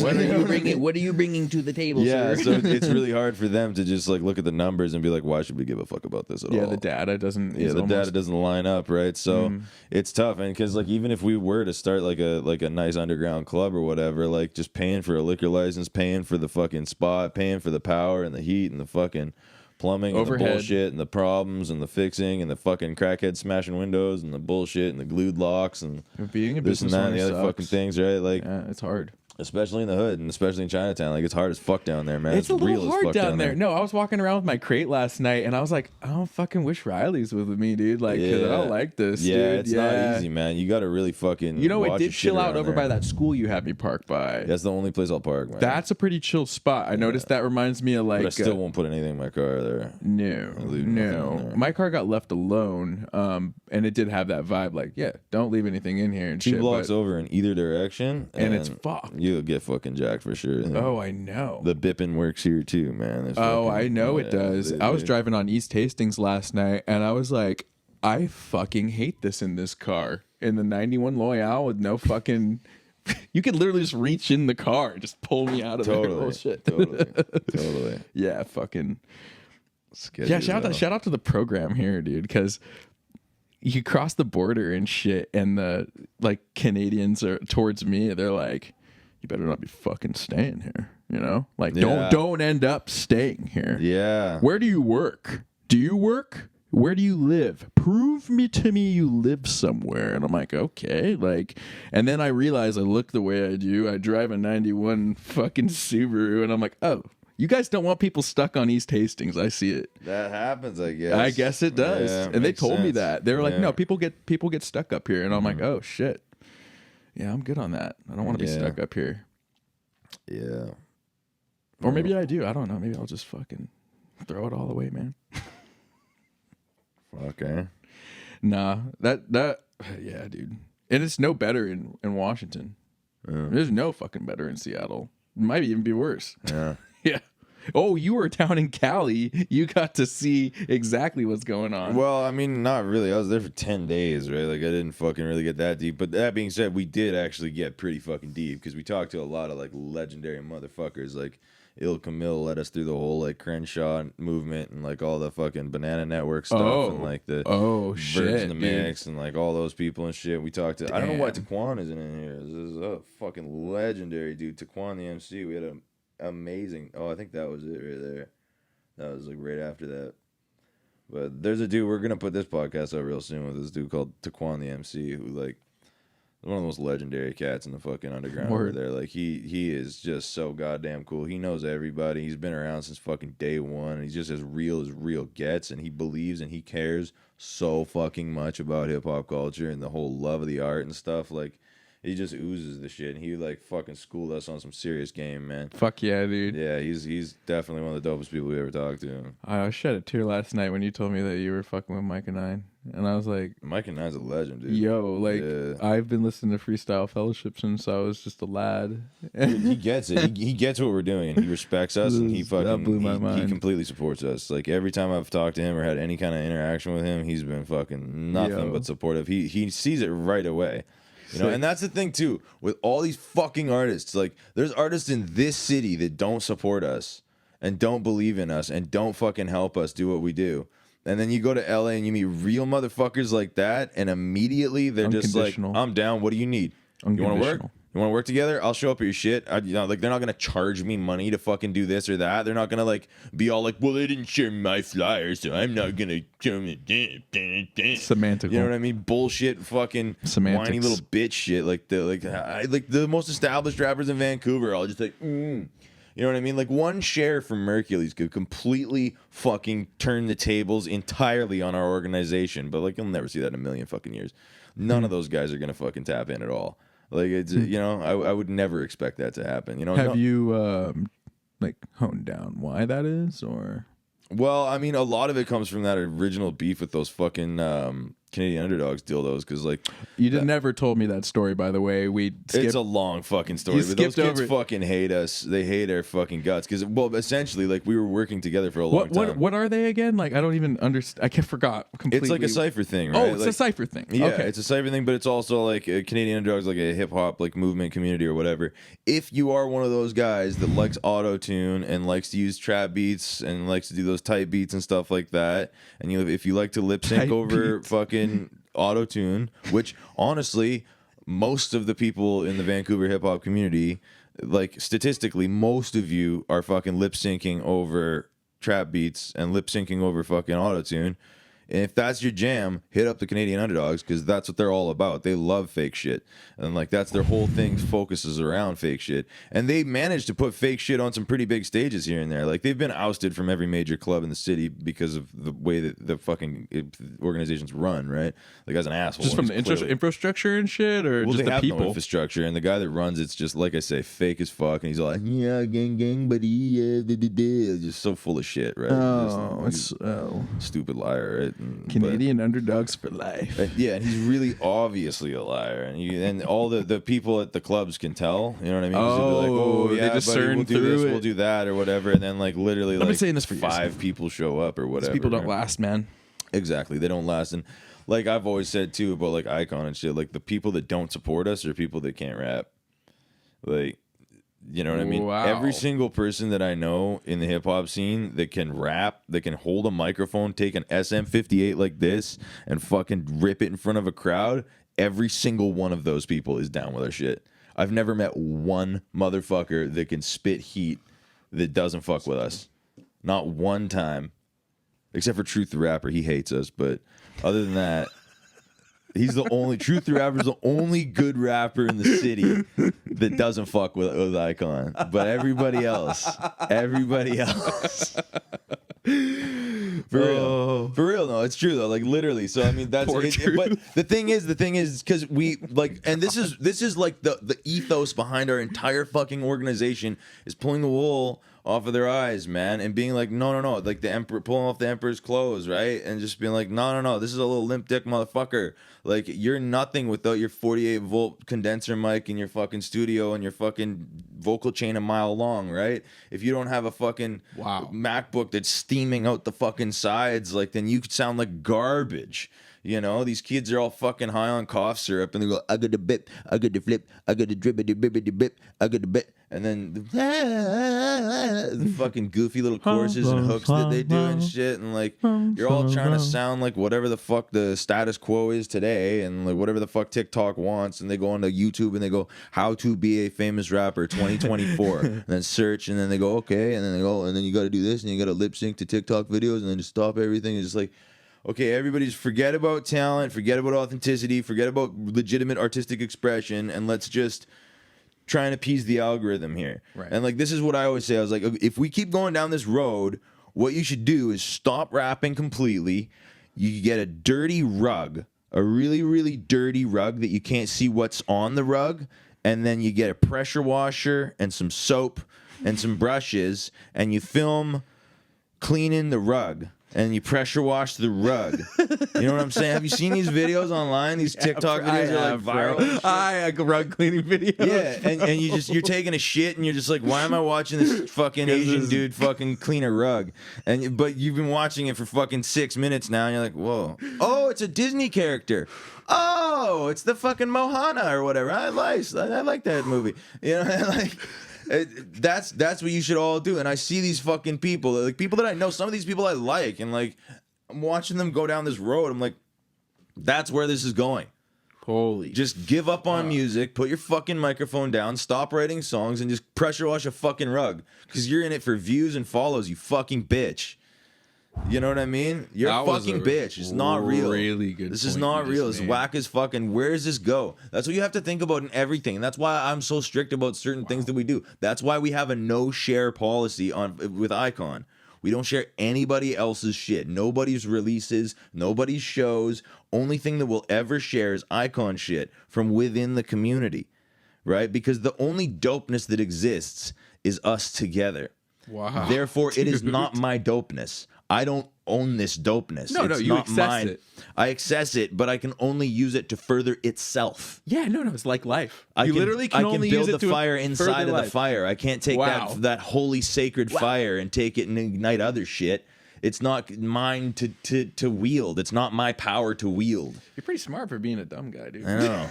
what are you bringing to the table, yeah, sir? so it's really hard for them to just like look at the numbers and be like, why should we give a fuck about this at all? Yeah, the data doesn't. Yeah, the data doesn't line up, right? So it's tough, and because like even if we were to start like a nice underground club or whatever, like just paying for a liquor license, paying for the fucking spot, paying for the power and the heat and the fucking plumbing Overhead. And the bullshit and the problems and the fixing and the fucking crackhead smashing windows and the bullshit and the glued locks and being a this and business that and the owner other fucking sucks. things, right? Like Yeah, it's hard. especially in the hood and especially in Chinatown. Like it's hard as fuck down there, man. It's a real little as hard fuck down there. No, I was walking around with my crate last night, and I was like, I don't fucking wish Riley's with me, dude. Like, because I don't like this, yeah, dude. it's not easy, man. You got to really fucking. You know, it watch did your shit chill out around over there. by that school you had me park by. That's the only place I'll park, man. That's a pretty chill spot. I noticed that reminds me of like. But I still won't put anything in my car there. No. My car got left alone, and it did have that vibe. Like, yeah, don't leave anything in here and 2 shit. blocks over in either direction, and it's fucked. You'll get fucking jacked for sure. Oh, I know. The bipping works here too, man. I know it does. I was driving on East Hastings last night, and I was like, I fucking hate this in this car. In the 91 Loyale with no fucking... You could literally just reach in the car and just pull me out of there. Oh, shit. Totally. Yeah, fucking... Sketchy Yeah, as shout out to the program here, dude, because... You cross the border and shit, and the like Canadians are towards me. They're like, "You better not be fucking staying here." You know, like don't end up staying here. Yeah. Where do you work? Do you work? Where do you live? Prove me to me you live somewhere. And I'm like, okay, like, and then I realize I look the way I do. I drive a 91 fucking Subaru, and I'm like, oh. You guys don't want people stuck on East Hastings. I see it. That happens, I guess. I guess it does. Yeah, and they told me that. They were like, Yeah. no, people get stuck up here. And I'm like, oh, shit. Yeah, I'm good on that. I don't want to be stuck up here. Yeah. Or maybe I do. I don't know. Maybe I'll just fucking throw it all away, man. Okay. Nah, yeah, dude. And it's no better in Washington. Yeah. There's no fucking better in Seattle. It might even be worse. Yeah. Yeah. Oh, you were down in Cali. You got to see exactly what's going on. Well, I mean, not really. I was there for 10 days, right? Like, I didn't fucking really get that deep. But that being said, we did actually get pretty fucking deep because we talked to a lot of, like, legendary motherfuckers. Like, Il Camille led us through the whole, like, Crenshaw movement and, like, all the fucking Banana Network stuff and, like, the Birds in the Mix and, like, all those people and shit. We talked to... I don't know why Taquan isn't in here. This is a fucking legendary dude. Taquan, the MC, we had an amazing... Oh, I think that was it right there. That was, like, right after that. But there's a dude... We're going to put this podcast out real soon with this dude called Taquan, the MC, who, like... one of the most legendary cats in the fucking underground over there. Like, he is just so goddamn cool. He knows everybody. He's been around since fucking day one. And he's just as real gets. And he believes and he cares so fucking much about hip-hop culture and the whole love of the art and stuff. Like, He just oozes the shit, and he like fucking schooled us on some serious game, man. Fuck yeah, dude. Yeah, he's definitely one of the dopest people we ever talked to. I shed a tear last night when you told me that you were fucking with Mike and I. And I was like, Mike and I's a legend, dude. yo, like, Yeah. I've been listening to Freestyle Fellowship since I was just a lad. Dude, he gets it. He gets what we're doing, and he respects us, and he That blew my he mind. completely supports us. Like every time I've talked to him or had any kind of interaction with him, he's been fucking nothing Yo. but supportive. He sees it right away. You know, Sick. and that's the thing too with all these fucking artists. Like, there's artists in this city that don't support us and don't believe in us and don't fucking help us do what we do. And then you go to LA and you meet real motherfuckers like that, and immediately they're just like, Unconditional. "I'm down. What do you need? You want to work? Unconditional. You want to work together? I'll show up at your shit." Like, they're not gonna charge me money to fucking do this or that. They're not gonna like be all like, "Well, they didn't share my flyer, so I'm not gonna show them." Semantical. You know what I mean? Bullshit, fucking Semantics. whiny little bitch shit. Like the most established rappers in Vancouver are all just like, You know what I mean? Like, one share from Mercules could completely fucking turn the tables entirely on our organization. But like, you'll never see that in a million fucking years. None of those guys are gonna fucking tap in at all. Like, it's you know, I would never expect that to happen. You know? Have you, like, honed down why that is, or? Well, I mean, a lot of it comes from that original beef with those fucking Canadian Underdogs dildos, because like, You never told me that story, by the way. We skipped. it's a long fucking story, You but those skipped kids over it. fucking hate us. They hate our fucking guts, because, well, essentially, like, we were working together for a long time. What are they again? Like, I don't even understand. I forgot completely. It's like a cipher thing, right? Oh, it's like, a cipher thing. Yeah, Okay. it's a cipher thing, but it's also like a Canadian Underdogs, like a hip hop like movement community or whatever. If you are one of those guys that likes auto tune and likes to use trap beats and likes to do those type beats and stuff like that, and if you like to lip sync Type over beats. fucking auto tune, which honestly, most of the people in the Vancouver hip hop community, like statistically, most of you are fucking lip syncing over trap beats and lip syncing over fucking auto tune. And if that's your jam, hit up the Canadian Underdogs, because that's what they're all about. They love fake shit. And like, that's their whole thing, focuses around fake shit. And they managed to put fake shit on some pretty big stages here and there. Like, they've been ousted from every major club in the city because of the way that the fucking organizations run, right? The guy's an asshole. Just from the He's clearly- infrastructure and shit, or well, just they the have people? no infrastructure, and the guy that runs it's just, like I say, fake as fuck, and he's all like, "Yeah, gang, buddy, yeah, just so full of shit, right? Oh, Just, it's stupid liar, right? Canadian Underdogs for life. Yeah, and he's really obviously a liar, and all the people at the clubs can tell. You know what I mean? 'Cause they'll be like, Oh, "Oh, they yeah, buddy, discern we'll do through this, it. we'll do that, or whatever," and then like literally, I've like been saying this for years. 5 people show up or whatever. These people don't right? last, man. Exactly, they don't last, and like I've always said too about like Icon and shit, like the people that don't support us are people that can't rap. Like, you know what I mean? Wow. Every single person that I know in the hip hop scene that can rap, that can hold a microphone, take an SM58 like this, and fucking rip it in front of a crowd, every single one of those people is down with our shit. I've never met one motherfucker that can spit heat that doesn't fuck with us. Not one time. Except for Truth the Rapper. He hates us, but other than that, he's the only Truth the Rapper's the only good rapper in the city that doesn't fuck with Icon. But everybody else. For real, no, it's true though. Like literally. So I mean, that's Poor it, Truth. but the thing is, because we like, and this is like the ethos behind our entire fucking organization is pulling the wool off of their eyes, man, and being like, no, like the emperor pulling off the emperor's clothes, right, and just being like, no, this is a little limp dick motherfucker. Like, you're nothing without your 48-volt condenser mic in your fucking studio and your fucking vocal chain a mile long, right? If you don't have a fucking Wow. MacBook that's steaming out the fucking sides, like, then you could sound like garbage. You know, these kids are all fucking high on cough syrup, and they go, "I got the bip, I got the flip, I got the dribbity bibbity bip, I got the bit," and then the fucking goofy little choruses and hooks that they do and shit, and like, you're all trying to sound like whatever the fuck the status quo is today, and like whatever the fuck TikTok wants, and they go onto YouTube and they go, "How to be a famous rapper 2024," and then search, and then they go, okay, and then they go, and then you got to do this, and you got to lip sync to TikTok videos, and then just stop everything, and just like, okay, everybody just forget about talent, forget about authenticity, forget about legitimate artistic expression, and let's just try and appease the algorithm here. Right. And like, this is what I always say. I was like, if we keep going down this road, what you should do is stop rapping completely. You get a dirty rug, a really, really dirty rug that you can't see what's on the rug, and then you get a pressure washer and some soap and some brushes, and you film cleaning the rug. And you pressure wash the rug. You know what I'm saying? Have you seen these videos online? These TikTok videos are like viral. I rug cleaning videos. Yeah, and you're taking a shit and you're just like, why am I watching this fucking Asian dude fucking clean a rug? But you've been watching it for fucking 6 minutes now, and you're like, whoa. Oh, it's a Disney character. Oh, it's the fucking Mohana or whatever. I like that movie. You know, like. That's what you should all do. And I see these fucking people, like people that I know, some of these people I like, and like I'm watching them go down this road. I'm like, that's where this is going. Holy. Just give up on music, put your fucking microphone down, stop writing songs, and just pressure wash a fucking rug. Because you're in it for views and follows, you fucking bitch. You know what I mean? You're a fucking bitch. It's not real. Really good. This is not real. It's whack as fucking. Where does this go? That's what you have to think about in everything. And that's why I'm so strict about certain things that we do. That's why we have a no share policy with Icon. We don't share anybody else's shit. Nobody's releases, nobody's shows. Only thing that we'll ever share is Icon shit from within the community, right? Because the only dopeness that exists is us together. Wow. Therefore, it is not my dopeness. I don't own this dopeness. No, it's you not access mine. it. I access it, but I can only use it to further itself. Yeah, no, it's like life. I can only build use it the fire inside of the fire. I can't take that holy sacred fire and take it and ignite other shit. It's not mine to wield. It's not my power to wield. You're pretty smart for being a dumb guy, dude. I know.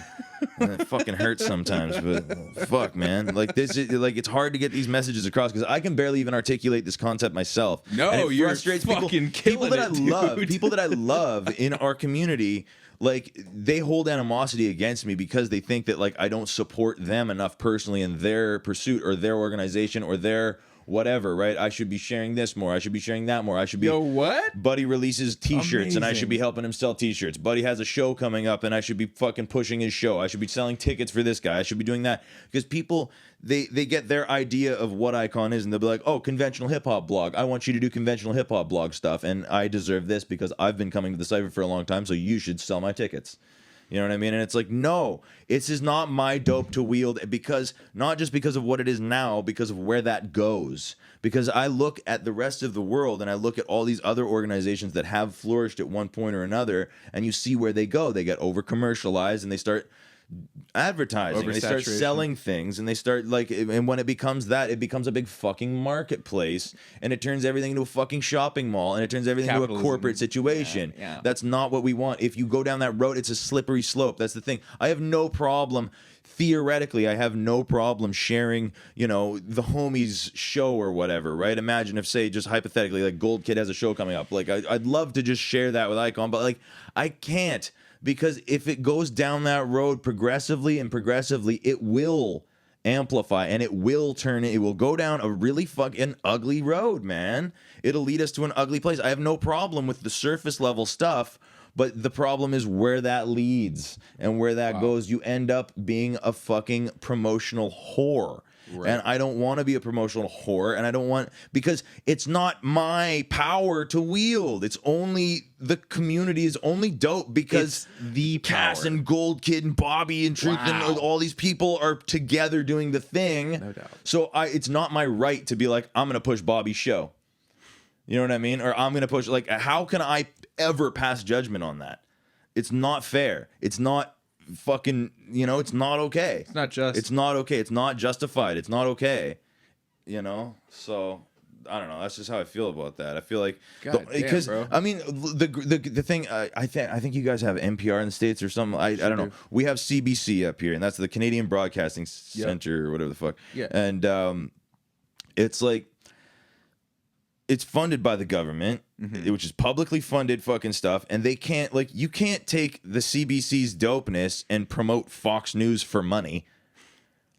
It fucking hurts sometimes, but fuck, man. Like this is like it's hard to get these messages across because I can barely even articulate this concept myself. No, and it you're frustrates fucking people that I love. dude. People that I love in our community. Like they hold animosity against me because they think that like I don't support them enough personally in their pursuit or their organization or their whatever, right? I should be sharing this more. I should be sharing that more. I should be. Yo, what? Buddy releases T-shirts and I should be helping him sell T-shirts. Buddy has a show coming up and I should be fucking pushing his show. I should be selling tickets for this guy. I should be doing that because people they get their idea of what Icon is and they'll be like, oh, conventional hip hop blog. I want you to do conventional hip hop blog stuff and I deserve this because I've been coming to the cipher for a long time. So you should sell my tickets. You know what I mean? And it's like, no, this is not my dope to wield because not just because of what it is now, because of where that goes. Because I look at the rest of the world and I look at all these other organizations that have flourished at one point or another, and you see where they go. They get over commercialized and they start advertising, they start selling things, and they start like, and when it becomes that, it becomes a big fucking marketplace, and it turns everything into a fucking shopping mall, and it turns everything into a corporate situation. Yeah. That's not what we want. If you go down that road, it's a slippery slope. That's the thing. I have no problem. Theoretically, I have no problem sharing, you know, the homies show or whatever, right? Imagine if, say, just hypothetically, like Gold Kid has a show coming up. Like, I'd love to just share that with Icon, but like, I can't. Because if it goes down that road progressively, it will amplify and it will go down a really fucking ugly road, man. It'll lead us to an ugly place. I have no problem with the surface level stuff, but the problem is where that leads and where that goes. You end up being a fucking promotional whore. Right. And I don't want to be a promotional whore, and I don't want, because it's not my power to wield. It's only the community is only dope because the Cass and Gold Kid and Bobby and Truth and all these people are together doing the thing. No doubt. So it's not my right to be like, I'm going to push Bobby's show. You know what I mean? Or I'm going to push, like, how can I ever pass judgment on that? It's not fair. It's not fucking, you know, it's not okay. It's not just. It's not okay. It's not justified. It's not okay. You know? So I don't know. That's just how I feel about that. I feel like because I mean the thing I think you guys have NPR in the States or something. I don't know. We have CBC up here, and that's the Canadian Broadcasting Center or whatever the fuck. Yeah. And it's like it's funded by the government, which is publicly funded fucking stuff, and they can't, like, you can't take the CBC's dopeness and promote Fox News for money.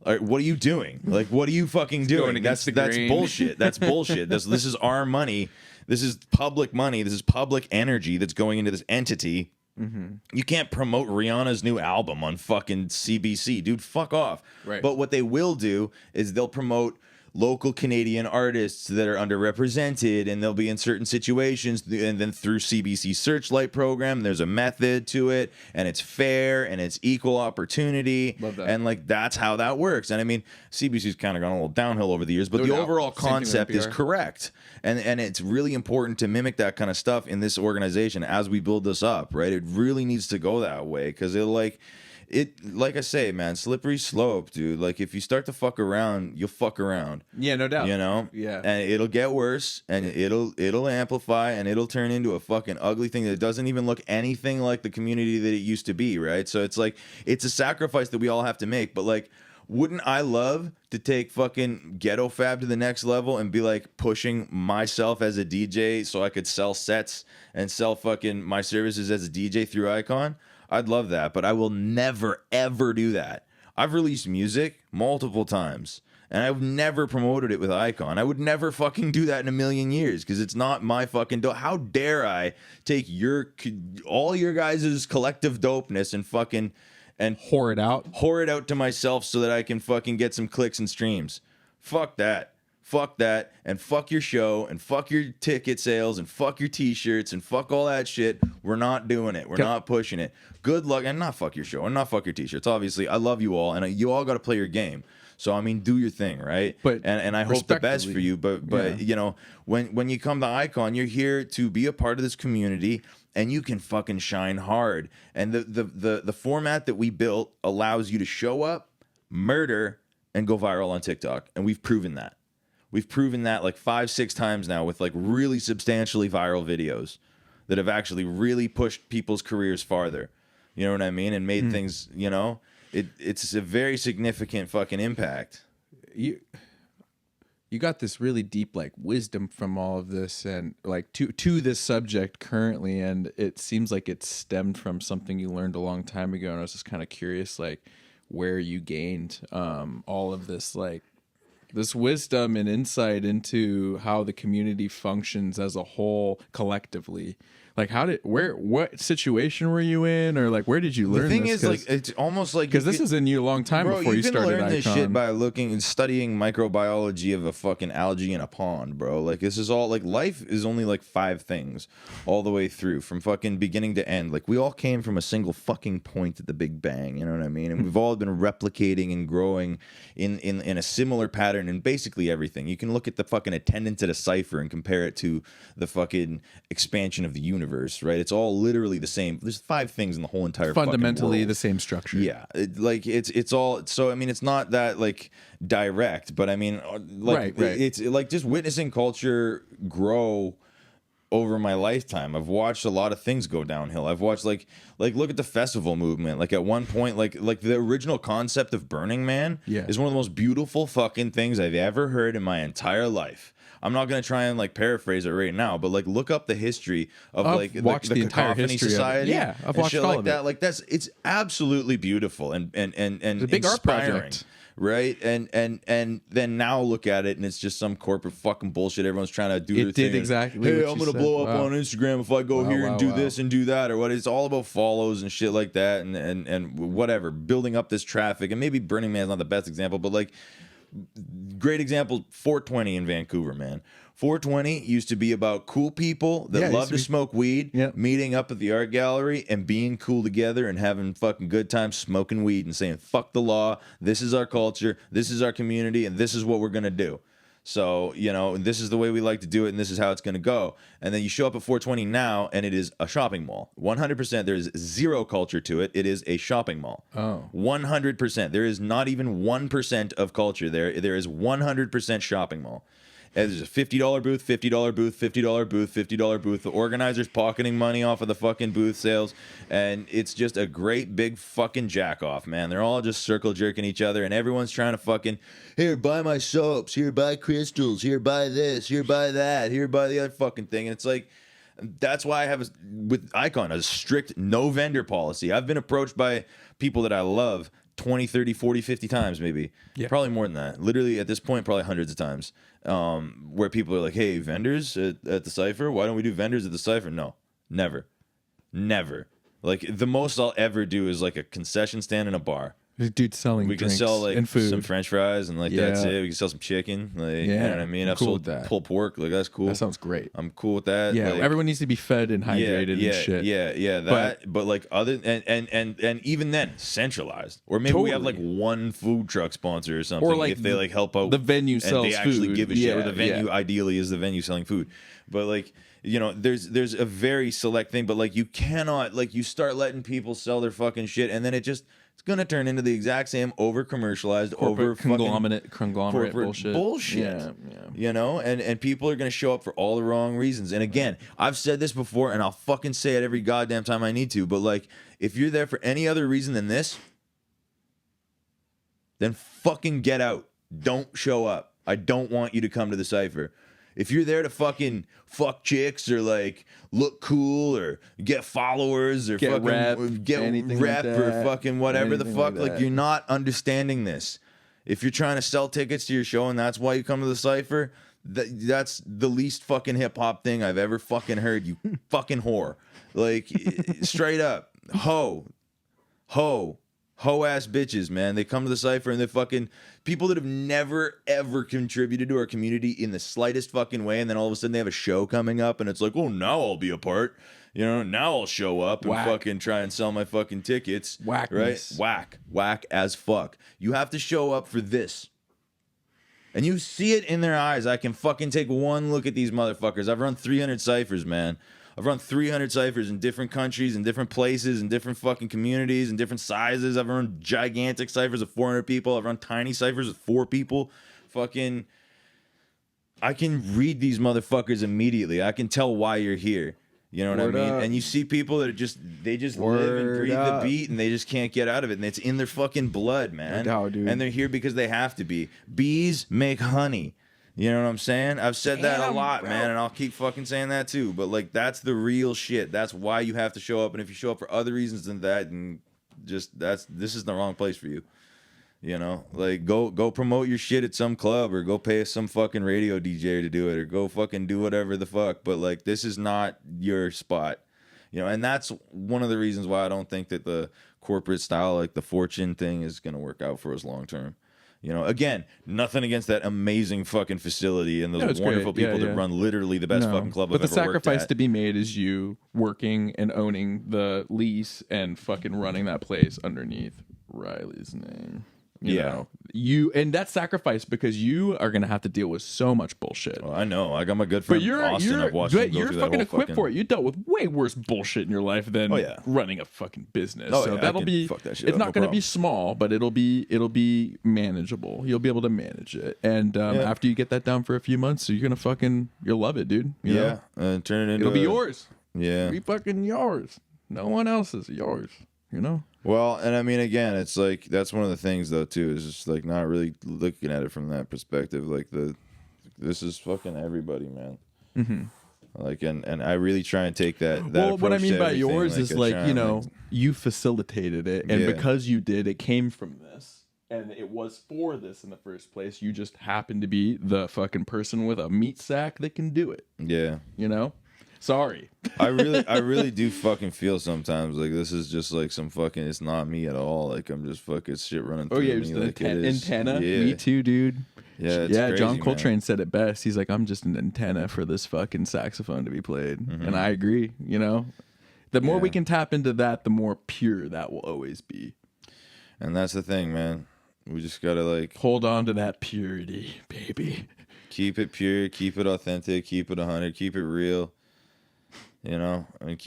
Like, what are you doing? Like, what are you fucking doing? That's bullshit. That's bullshit. This is our money. This is public money. This is public energy that's going into this entity. You can't promote Rihanna's new album on fucking CBC, dude. Fuck off. Right. But what they will do is they'll promote local Canadian artists that are underrepresented, and they'll be in certain situations, and then through CBC Searchlight program, there's a method to it, and it's fair and it's equal opportunity. Love that. And like that's how that works. And I mean, CBC's kind of gone a little downhill over the years, but No the doubt. overall Same thing with concept is NPR. correct. And it's really important to mimic that kind of stuff in this organization as we build this up, right? It really needs to go that way, because like I say, man, slippery slope, dude. Like if you start to fuck around, you'll fuck around. Yeah, no doubt. You know? Yeah. And it'll get worse, and it'll amplify, and it'll turn into a fucking ugly thing that doesn't even look anything like the community that it used to be, right? So it's like it's a sacrifice that we all have to make. But like, wouldn't I love to take fucking Ghetto Fab to the next level and be like pushing myself as a DJ so I could sell sets and sell fucking my services as a DJ through Icon? I'd love that, but I will never, ever do that. I've released music multiple times, and I've never promoted it with Icon. I would never fucking do that in a million years, because it's not my fucking dope. How dare I take all your guys' collective dopeness and fucking and Whore it out. to myself so that I can fucking get some clicks and streams. Fuck that. Fuck that, and fuck your show, and fuck your ticket sales, and fuck your t-shirts, and fuck all that shit. We're not doing it. We're not pushing it. Good luck, and not fuck your show, and not fuck your t-shirts. Obviously, I love you all, and you all got to play your game. So I mean, do your thing, right? But and I hope the best for you. But yeah. you know, when you come to Icon, you're here to be a part of this community, and you can fucking shine hard. And the format that we built allows you to show up, murder, and go viral on TikTok, and we've proven that. We've proven that like 5-6 times now with like really substantially viral videos that have actually really pushed people's careers farther. You know what I mean? And made things, you know, it's a very significant fucking impact. You got this really deep like wisdom from all of this, and like to this subject currently, and it seems like it stemmed from something you learned a long time ago. And I was just kind of curious, like where you gained all of this, like this wisdom and insight into how the community functions as a whole collectively. Like what situation were you in, or like where did you learn The thing this? is, like, it's almost like because this is in you a long time before you started learn this Icon. shit by looking and studying microbiology of a fucking algae in a pond, bro. Like this is all like life is only like 5 things all the way through from fucking beginning to end. Like we all came from a single fucking point at the Big Bang, you know what I mean? And we've all been replicating and growing in a similar pattern in basically everything. You can look at the fucking attendance at a cipher and compare it to the fucking expansion of the universe. Right, it's all literally the same. There's 5 things in the whole entire Fundamentally fucking world. the same structure. Yeah, it's all. So I mean, it's not that like direct, but I mean, like Right. it's like just witnessing culture grow over my lifetime. I've watched a lot of things go downhill. I've watched like look at the festival movement. Like at one point, like the original concept of Burning Man is one of the most beautiful fucking things I've ever heard in my entire life. I'm not gonna try and like paraphrase it right now, but like look up the history of like the entire Cacophony history Society. of it. Yeah, I've and watched shit all like of that. it. Like it's absolutely beautiful and It's a big art inspiring. project. Right, and then now look at it, and it's just some corporate fucking bullshit. Everyone's trying to do their thing. It did exactly. Hey, what I'm you gonna said. blow up Wow. on Instagram if I go here and do this and do that, or what? It's all about follows and shit like that, and whatever, building up this traffic. And maybe Burning Man's not the best example, but like great example, 420 in Vancouver, man. 420 used to be about cool people that love to smoke weed, meeting up at the art gallery and being cool together and having fucking good times smoking weed and saying, fuck the law, this is our culture, this is our community, and this is what we're going to do. So, you know, this is the way we like to do it, and this is how it's going to go. And then you show up at 420 now, and it is a shopping mall. 100%. There's zero culture to it. It is a shopping mall. Oh. 100%. There is not even 1% of culture there. There is 100% shopping mall. And there's a $50 booth, $50 booth, $50 booth, $50 booth. The organizer's pocketing money off of the fucking booth sales. And it's just a great big fucking jack off, man. They're all just circle jerking each other. And everyone's trying to fucking, here, buy my soaps. Here, buy crystals. Here, buy this. Here, buy that. Here, buy the other fucking thing. And it's like, that's why I have, with Icon, a strict no vendor policy. I've been approached by people that I love 20, 30, 40, 50 times maybe. Yeah. Probably more than that. Literally at this point, probably hundreds of times. Where people are like, hey, vendors at the cipher? Why don't we do vendors at the cipher? No, never. Never. Like the most I'll ever do is like a concession stand in a bar. Dude selling We can drinks sell like and food. some French fries and like that's Yeah. it. We can sell some chicken, like you Yeah, know what I mean. I'm I've cool sold with that. pulled pork, like that's cool. That sounds great. I'm cool with that. Yeah, like, everyone needs to be fed and hydrated and shit. Yeah, that. But like other and even then centralized, or maybe we have like Totally. one food truck sponsor or something. Or, like, if they like help out the venue and sells they actually food. give a shit, or Yeah, the venue ideally is the venue selling food. But like you know, there's a very select thing. But like you cannot like you start letting people sell their fucking shit, and then it's gonna turn into the exact same over commercialized, over conglomerate corporate bullshit. Yeah. You know, and people are gonna show up for all the wrong reasons. And again, I've said this before, and I'll fucking say it every goddamn time I need to. But like, if you're there for any other reason than this, then fucking get out. Don't show up. I don't want you to come to the cipher. If you're there to fucking fuck chicks or like look cool or get followers or Get fucking rep, get anything rep like or that, fucking whatever the anything fuck, like like that. you're not understanding this. If you're trying to sell tickets to your show and that's why you come to the cipher, that's the least fucking hip hop thing I've ever fucking heard. You fucking whore, like straight up hoe ass bitches, man. They come to the cipher and they fucking people that have never ever contributed to our community in the slightest fucking way, and then all of a sudden they have a show coming up and it's like, oh, now I'll be a part. You know, now I'll show up and Whack. fucking try and sell my fucking tickets. Whackness. Right? Whack as fuck. You have to show up for this. And you see it in their eyes. I can fucking take one look at these motherfuckers. I've run 300 ciphers, man. I've run 300 ciphers in different countries, in different places, in different fucking communities, in different sizes. I've run gigantic ciphers of 400 people. I've run tiny ciphers of 4 people. Fucking, I can read these motherfuckers immediately. I can tell why you're here. You know what Word I mean? up. And you see people that are just, they just live and Word breathe up. the beat and they just can't get out of it. And it's in their fucking blood, man. No doubt, dude. And they're here because they have to be. Bees make honey. You know what I'm saying? I've said that a Damn, lot, bro. man, and I'll keep fucking saying that too. But like, that's the real shit. That's why you have to show up. And if you show up for other reasons than that, and just this is the wrong place for you. You know, like go promote your shit at some club or go pay some fucking radio DJ to do it or go fucking do whatever the fuck. But like, this is not your spot. You know, and that's one of the reasons why I don't think that the corporate style, like the Fortune thing, is gonna work out for us long term. You know, again, nothing against that amazing fucking facility and those No, it's wonderful great. Yeah, people that yeah. run literally the best No. fucking club But I've the ever worked sacrifice at. to be made is you working and owning the lease and fucking running that place underneath Riley's name. You Yeah. know, and that's sacrifice because you are gonna have to deal with so much bullshit. Well, I know. I got my good friend But you're Austin. I've watched him but go you're through that fucking whole equipped fucking... for it. You dealt with way worse bullshit in your life than Oh, yeah. running a fucking business. Oh, so yeah, I that'll can be fuck that shit it's up, not no going to be problem. small, but it'll be manageable. You'll be able to manage it. And after you get that down for a few months, you're gonna you'll love it, dude. You know? Turn it into It'll be yours. Yeah. It'll be fucking yours. No one else's. Yours. You know? Well, and I mean, again, it's like that's one of the things though too is just like not really looking at it from that perspective. Like this is fucking everybody, man. Mm-hmm. Like and I really try and take that. Well, what I approach mean to by everything, yours is I like, try you and, know, like, you facilitated it, and Yeah. because you did, it came from this, and it was for this in the first place. You just happened to be the fucking person with a meat sack that can do it. yeah. You know? Sorry. I really do fucking feel sometimes like this is just like some fucking. It's not me at all. Like I'm just fucking shit running through Oh yeah, me. just Like an it is. antenna. Yeah. Me too, dude. Yeah, it's Yeah, crazy, John man. Coltrane said it best. He's like, I'm just an antenna for this fucking saxophone to be played. And I agree, you know? The more we Yeah. can tap into that, the more pure that will always be. And that's the thing, man. We just gotta like Hold on to that purity, baby. keep it pure, keep it authentic, keep it 100, keep it real. You know, and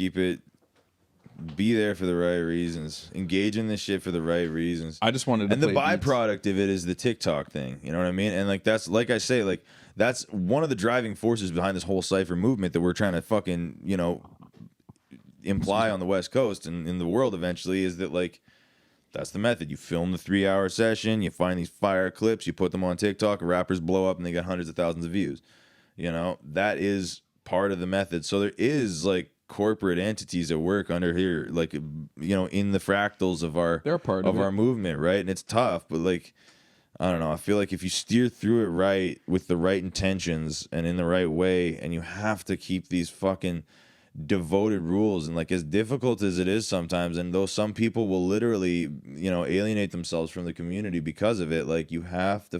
be there for the right reasons. Engage in this shit for the right reasons. I just wanted to And the play beats. byproduct of it is the TikTok thing. You know what I mean? And like that's like I say, like that's one of the driving forces behind this whole cipher movement that we're trying to fucking, you know, imply on the West Coast and in the world eventually is that like that's the method. You film the 3-hour session, you find these fire clips, you put them on TikTok, rappers blow up and they get hundreds of thousands of views. You know, that is part of the method. So there is like corporate entities at work under here, like, you know, in the fractals of our They're a part of it. our movement, right? And it's tough, but like I don't know. I feel like if you steer through it right with the right intentions and in the right way, and you have to keep these fucking devoted rules, and like as difficult as it is sometimes, and though some people will literally, you know, alienate themselves from the community because of it, like you have to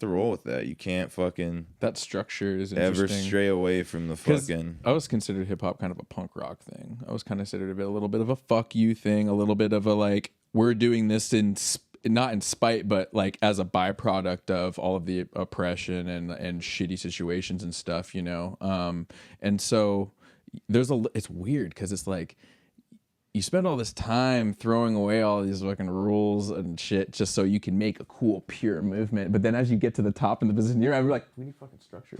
roll with that. You can't fucking that structure is ever interesting. stray away from the fucking. I was considered hip hop kind of a punk rock thing. I was kind of considered a little bit of a fuck you thing, a little bit of a like we're doing this not in spite, but like as a byproduct of all of the oppression and shitty situations and stuff, you know. And so it's weird because it's like you spend all this time throwing away all these fucking rules and shit just so you can make a cool, pure movement. But then as you get to the top in the position you're at, you're like, we need fucking structure.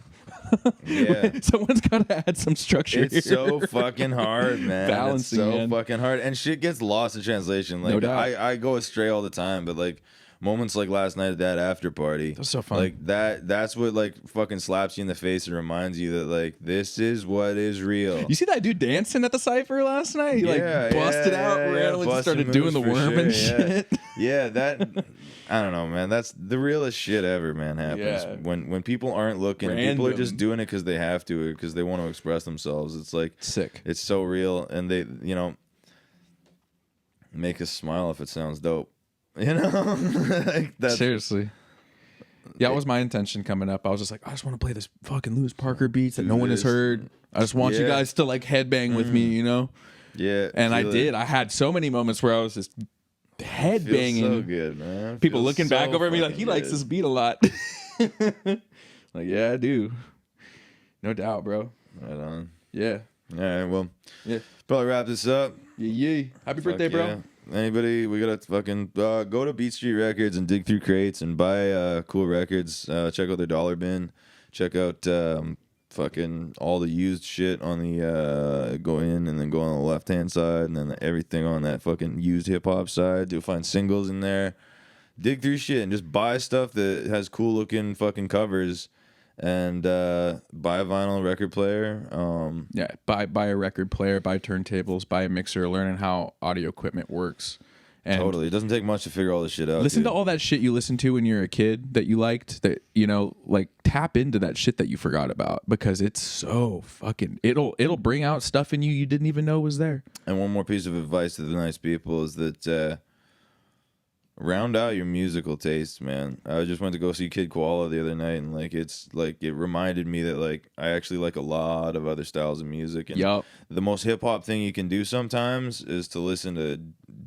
Yeah. Someone's got to add some structure. It's so fucking hard, man. Balancing, it's so man. fucking hard. And shit gets lost in translation. Like, No doubt. I go astray all the time, but like, moments like last night at that after party. That was so fun. Like that's what like fucking slaps you in the face and reminds you that like this is what is real. You see that dude dancing at the cipher last night? He like busted out, randomly just started doing the worm and shit. Yeah, that I don't know, man. That's the realest shit ever, man. Happens Yeah. when people aren't looking. People are just doing it because they have to, because they want to express themselves. It's like Sick. It's so real, and they, you know, make us smile if it sounds dope. You know, like that's, seriously. Yeah, that was my intention coming up. I was just like, I just want to play this fucking Lewis Parker beats that no one has heard. I just want you guys to like headbang with me, you know? Yeah. And I did. I had so many moments where I was just headbanging. So good, man. People looking back over at me like, he likes this beat a lot. Like, yeah, I do. No doubt, bro. Right on. Yeah. All right, well, Yeah. probably wrap this up. Yeah. Happy birthday, bro. Yeah. Anybody, we gotta fucking go to Beat Street Records and dig through crates and buy cool records. Check out their dollar bin. Check out fucking all the used shit on the go in and then go on the left hand side, and then everything on that fucking used hip hop side. You'll find singles in there. Dig through shit and just buy stuff that has cool looking fucking covers. And buy a vinyl record player. Yeah, buy a record player, buy turntables, buy a mixer, learning how audio equipment works. And totally. It doesn't take much to figure all this shit out. listen dude. to all that shit you listened to when you were a kid that you liked, that, you know, like tap into that shit that you forgot about, because it's so fucking, it'll bring out stuff in you didn't even know was there. And one more piece of advice to the nice people is that round out your musical tastes, man. I just went to go see Kid Koala the other night, and like it's like it reminded me that like I actually like a lot of other styles of music. And Yup. the most hip hop thing you can do sometimes is to listen to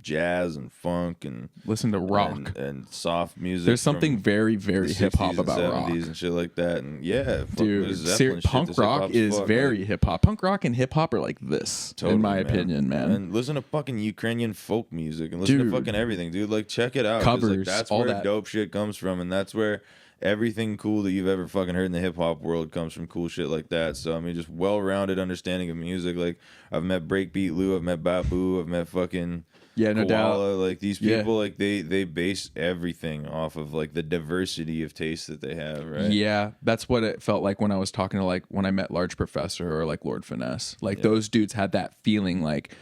jazz and funk and Listen to rock. and soft music. There's something from very, the very hip hop 60s and about rock. 70s and shit like that. And yeah, fuck, Dude, there's Zeppelin shit punk that's rock hip-hop as is fuck, very man. hip hop. Punk rock and hip hop are like this, Totally, in my opinion, man. And listen to fucking Ukrainian folk music and listen Dude. to fucking everything, dude. Like, check it out. 'cause, like, Covers, that's all where that. dope shit comes from, and that's where everything cool that you've ever fucking heard in the hip hop world comes from. Cool shit like that. So I mean, just well-rounded understanding of music. Like, I've met Breakbeat Lou, I've met Babu, I've met fucking Yeah, no Koala. doubt. Like these Yeah. people, like they base everything off of like the diversity of taste that they have, right? Yeah, that's what it felt like when I was talking to, like, when I met Large Professor or like Lord Finesse. Like, those dudes had that feeling like,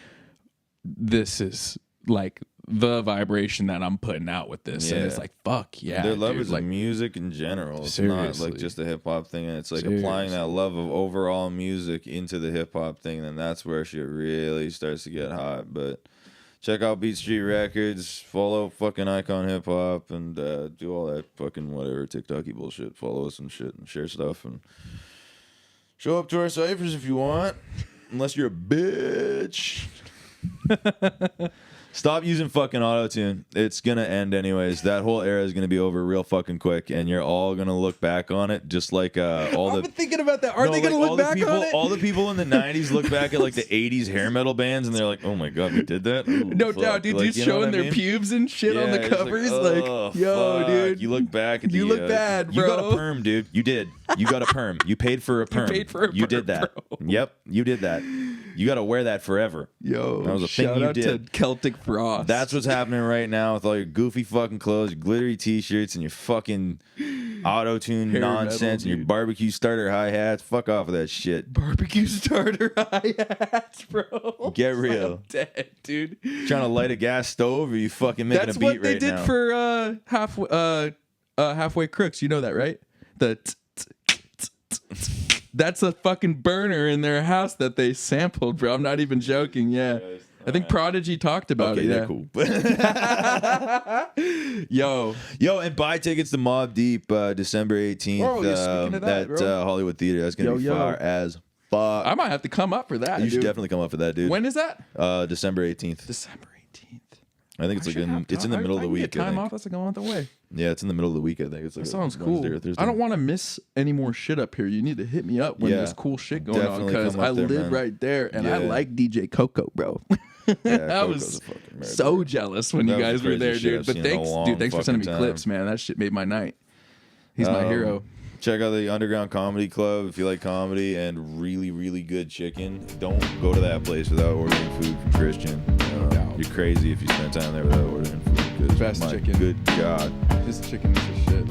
this is like the vibration that I'm putting out with this. And Yeah. it's like, fuck yeah. Their dude. lovers like, of music in general. It's not Seriously. like just a hip hop thing, and it's like applying that love of overall music into the hip hop thing, and that's where shit really starts to get hot. But check out Beat Street Records, follow fucking Icon Hip Hop, and do all that fucking whatever TikToky bullshit. Follow us and shit, and share stuff, and show up to our ciphers if you want, unless you're a bitch. Stop using fucking auto-tune. It's gonna end anyways. That whole era is gonna be over real fucking quick, and you're all gonna look back on it just like all I've the been thinking about that. Are they going to look back people, on it? all the people in the 90s look back at like the 80s hair metal bands, and they're like, oh my god, we did that? Ooh, No fuck. doubt, dude. Like, Dudes you know showing what I their mean? pubes and shit on the it's covers. oh, Like, yo, fuck. dude. You look back at You the, look bad, You got bro. a perm, dude. You did. You got a perm. You paid for a perm. paid for a You perm, did that. bro. Yep, you did that. You got to wear that forever. Yo, That was a thing shout you out to did. Celtic Frost. That's what's happening right now with all your goofy fucking clothes, your glittery t-shirts, and your fucking auto-tune Hair nonsense, metal, and your dude. barbecue starter hi-hats. Fuck off of that shit. barbecue starter hi-hats, bro. Get real. I'm dead, dude. Trying to light a gas stove, or you fucking making That's a beat what they right did now? for halfway crooks. You know that, right? The That's a fucking burner in their house that they sampled, bro. I'm not even joking. Yeah. I think Prodigy talked about it. Yeah, cool. Yo, and buy tickets to Mobb Deep December 18th Bro, you're speaking of that, at bro. Hollywood Theater. That's gonna be far as fuck. I might have to come up for that. You should dude. definitely come up for that, dude. When is that? December 18th. December 18th. I think it's like it's in the middle of the week. Time I think. off. That's like a month away. Yeah, it's in the middle of the week. I think it's like That sounds a cool. Wednesday or Thursday. I don't want to miss any more shit up here. You need to hit me up when Yeah, there's cool shit going on definitely because come up I there, live man. right there and I Yeah. like DJ Coco, bro. Yeah, I Coco's was a fucking murderer. so jealous when That you was guys the were there, craziest shit dude. I've But seen in a thanks, long dude. Thanks for sending me fucking time. clips, man. That shit made my night. He's my hero. Check out the Underground Comedy Club if you like comedy and really, really good chicken. Don't go to that place without ordering food from Christian. doubt. You're crazy if you spend time there without ordering food. 'Cause Best my chicken. Good God. His chicken is a shit.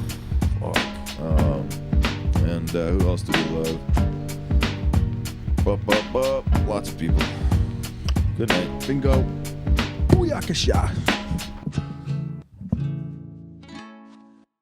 Fuck. And who else do we love? Lots of people. Good night. Bingo. Booyakasha.